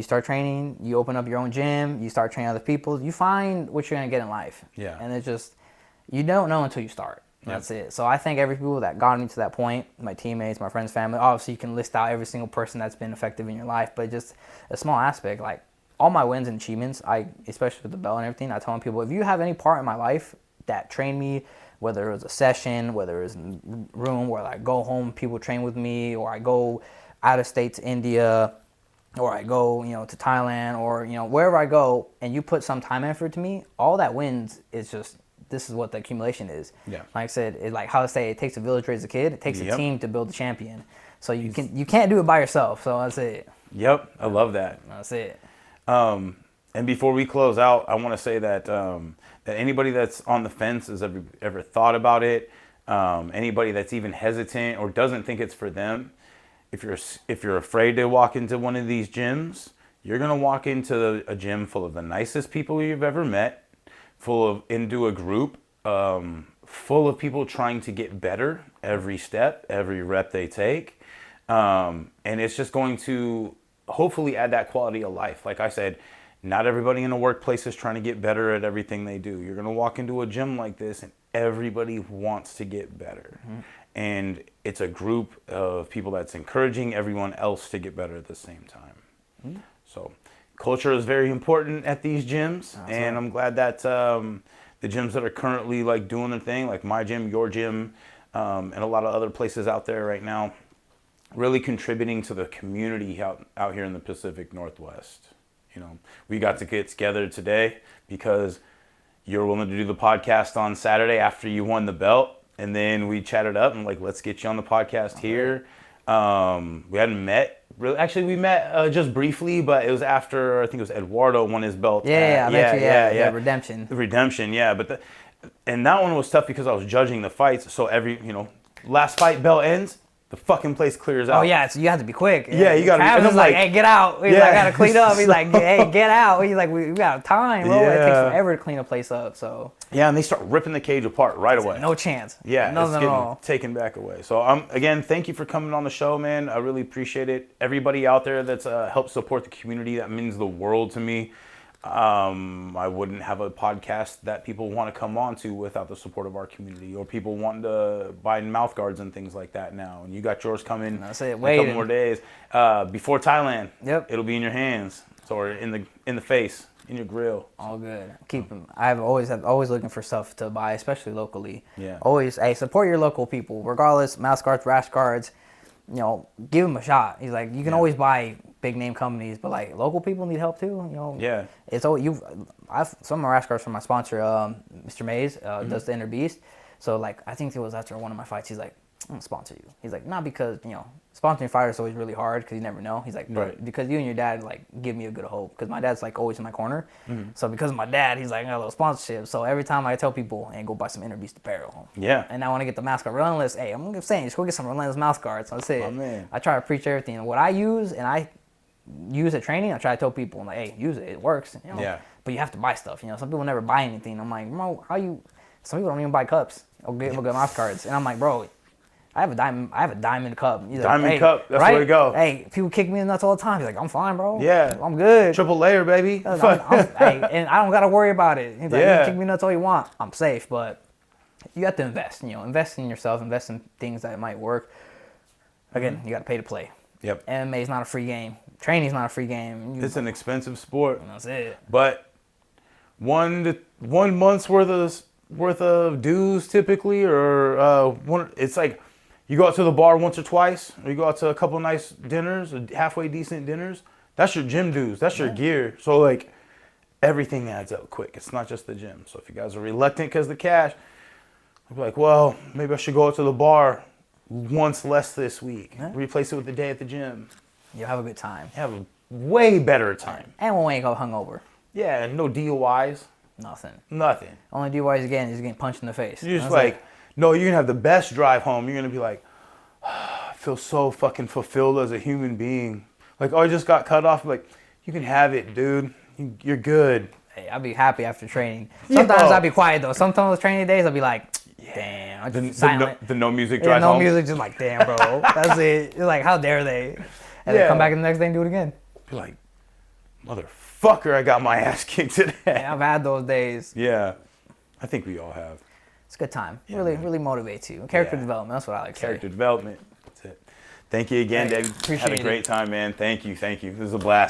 start training, you open up your own gym, you start training other people, you find what you're gonna get in life. Yeah. And it's just, you don't know until you start. That's it. So I thank every people that got me to that point, my teammates, my friends, family. Obviously, you can list out every single person that's been effective in your life, but just a small aspect. Like all my wins and achievements, especially with the belt and everything, I tell people, if you have any part in my life that trained me, whether it was a session, whether it was in a room where I go home, people train with me, or I go out of state to India, or I go, to Thailand, or, wherever I go, and you put some time and effort to me, all that wins is just, this is what the accumulation is. Yeah. Like I said, how to say, it takes a village to raise a kid. It takes a team to build a champion. So you can't do it by yourself. So that's it. Yep, I love that. That's it. And before we close out, I want to say that that anybody that's on the fence has ever thought about it, anybody that's even hesitant or doesn't think it's for them, if you're afraid to walk into one of these gyms, you're gonna walk into a gym full of the nicest people you've ever met. Into a group full of people trying to get better every step, every rep they take. And it's just going to hopefully add that quality of life. Like I said, not everybody in the workplace is trying to get better at everything they do. You're going to walk into a gym like this and everybody wants to get better. Mm-hmm. And it's a group of people that's encouraging everyone else to get better at the same time. Mm-hmm. So culture is very important at these gyms, and I'm glad that the gyms that are currently like doing their thing, like my gym, your gym, and a lot of other places out there right now, really contributing to the community out here in the Pacific Northwest. We got to get together today because you're willing to do the podcast on Saturday after you won the belt, and then we chatted up and like, let's get you on the podcast here. We hadn't met. Actually, we met just briefly, but it was after, I think it was Eduardo won his belt. Yeah. Redemption. The Redemption, yeah. And that one was tough because I was judging the fights. So last fight bell ends, the fucking place clears out. Oh yeah, so you have to be quick. Yeah, you gotta. Travis is like, hey, get out. He's like, I gotta clean up. He's like, hey, get out. He's like, we got time, bro. Yeah. It takes forever to clean a place up. So. Yeah, and they start ripping the cage apart right away. No chance. Yeah, it's getting taken back away. So again, thank you for coming on the show, man. I really appreciate it. Everybody out there that's helped support the community, that means the world to me. I wouldn't have a podcast that people want to come on to without the support of our community, or people wanting to buy mouth guards and things like that now. And you got yours coming in a couple more days. Before Thailand, it'll be in your hands, or in the face, in your grill. All good. Keep them. I'm always looking for stuff to buy, especially locally. Yeah. Always, support your local people, regardless. Mouth guards, rash guards. Give them a shot. He's like, you can always buy big name companies, but like local people need help too. Yeah. It's all I've some of my rash guards from my sponsor, Mr. Mays, does the Inner Beast. So like I think it was after one of my fights, he's like, I'm gonna sponsor you. He's like, not because sponsoring fighters is always really hard because you never know. He's like, but because you and your dad like give me a good hope, because my dad's like always in my corner. Mm-hmm. So because of my dad, he's like, I got a little sponsorship. So every time I tell people, hey, go buy some Inner Beast apparel. Yeah. And I want to get the mouth guard Relentless. Hey, I'm saying, just go get some Relentless mouth guards. So that's it. Oh, man. I try to preach everything. What I use and I use at training, I try to tell people, I'm like, hey, use it. It works. Yeah. But you have to buy stuff. Some people never buy anything. I'm like, bro, some people don't even buy cups. I'll get mouth guards. And I'm like, bro, I have a diamond cup. He's diamond cup, that's where to go. Hey, people kick me in the nuts all the time. He's like, I'm fine, bro. Yeah. I'm good. Triple layer, baby. And I don't got to worry about it. He's like, you can kick me in the nuts all you want. I'm safe, but you have to invest. Invest in yourself, invest in things that might work. Again, you got to pay to play. Yep. MMA is not a free game. Training's not a free game. It's an expensive sport. And that's it. But 1 month's worth of dues typically, or it's like You go out to the bar once or twice, or you go out to a couple nice dinners, or halfway decent dinners. That's your gym dues. That's your gear. So like, everything adds up quick. It's not just the gym. So if you guys are reluctant because of the cash, I'll be like, well, maybe I should go out to the bar once less this week. Yeah. Replace it with the day at the gym. You'll have a good time. You have a way better time. And we'll wake up hungover. Yeah, and no DUIs. Nothing. Only DUIs again is getting punched in the face. You're just like, no, you're going to have the best drive home. You're going to be like, I feel so fucking fulfilled as a human being. Like, oh, I just got cut off. Like, you can have it, dude. You're good. Hey, I'll be happy after training. Sometimes I'll be quiet, though. Sometimes those training days, I'll be like, damn. I'm just silent. The no music drive no home. music, just like, damn, bro. That's it. You're like, how dare they? And then come back the next day and do it again. Be like, motherfucker, I got my ass kicked today. Yeah, I've had those days. Yeah. I think we all have. It's a good time. Yeah, really motivates you. Character development, that's what I like to say. Character development. That's it. Thank you again, David. Appreciate Had a great time, man. Thank you. This is a blast.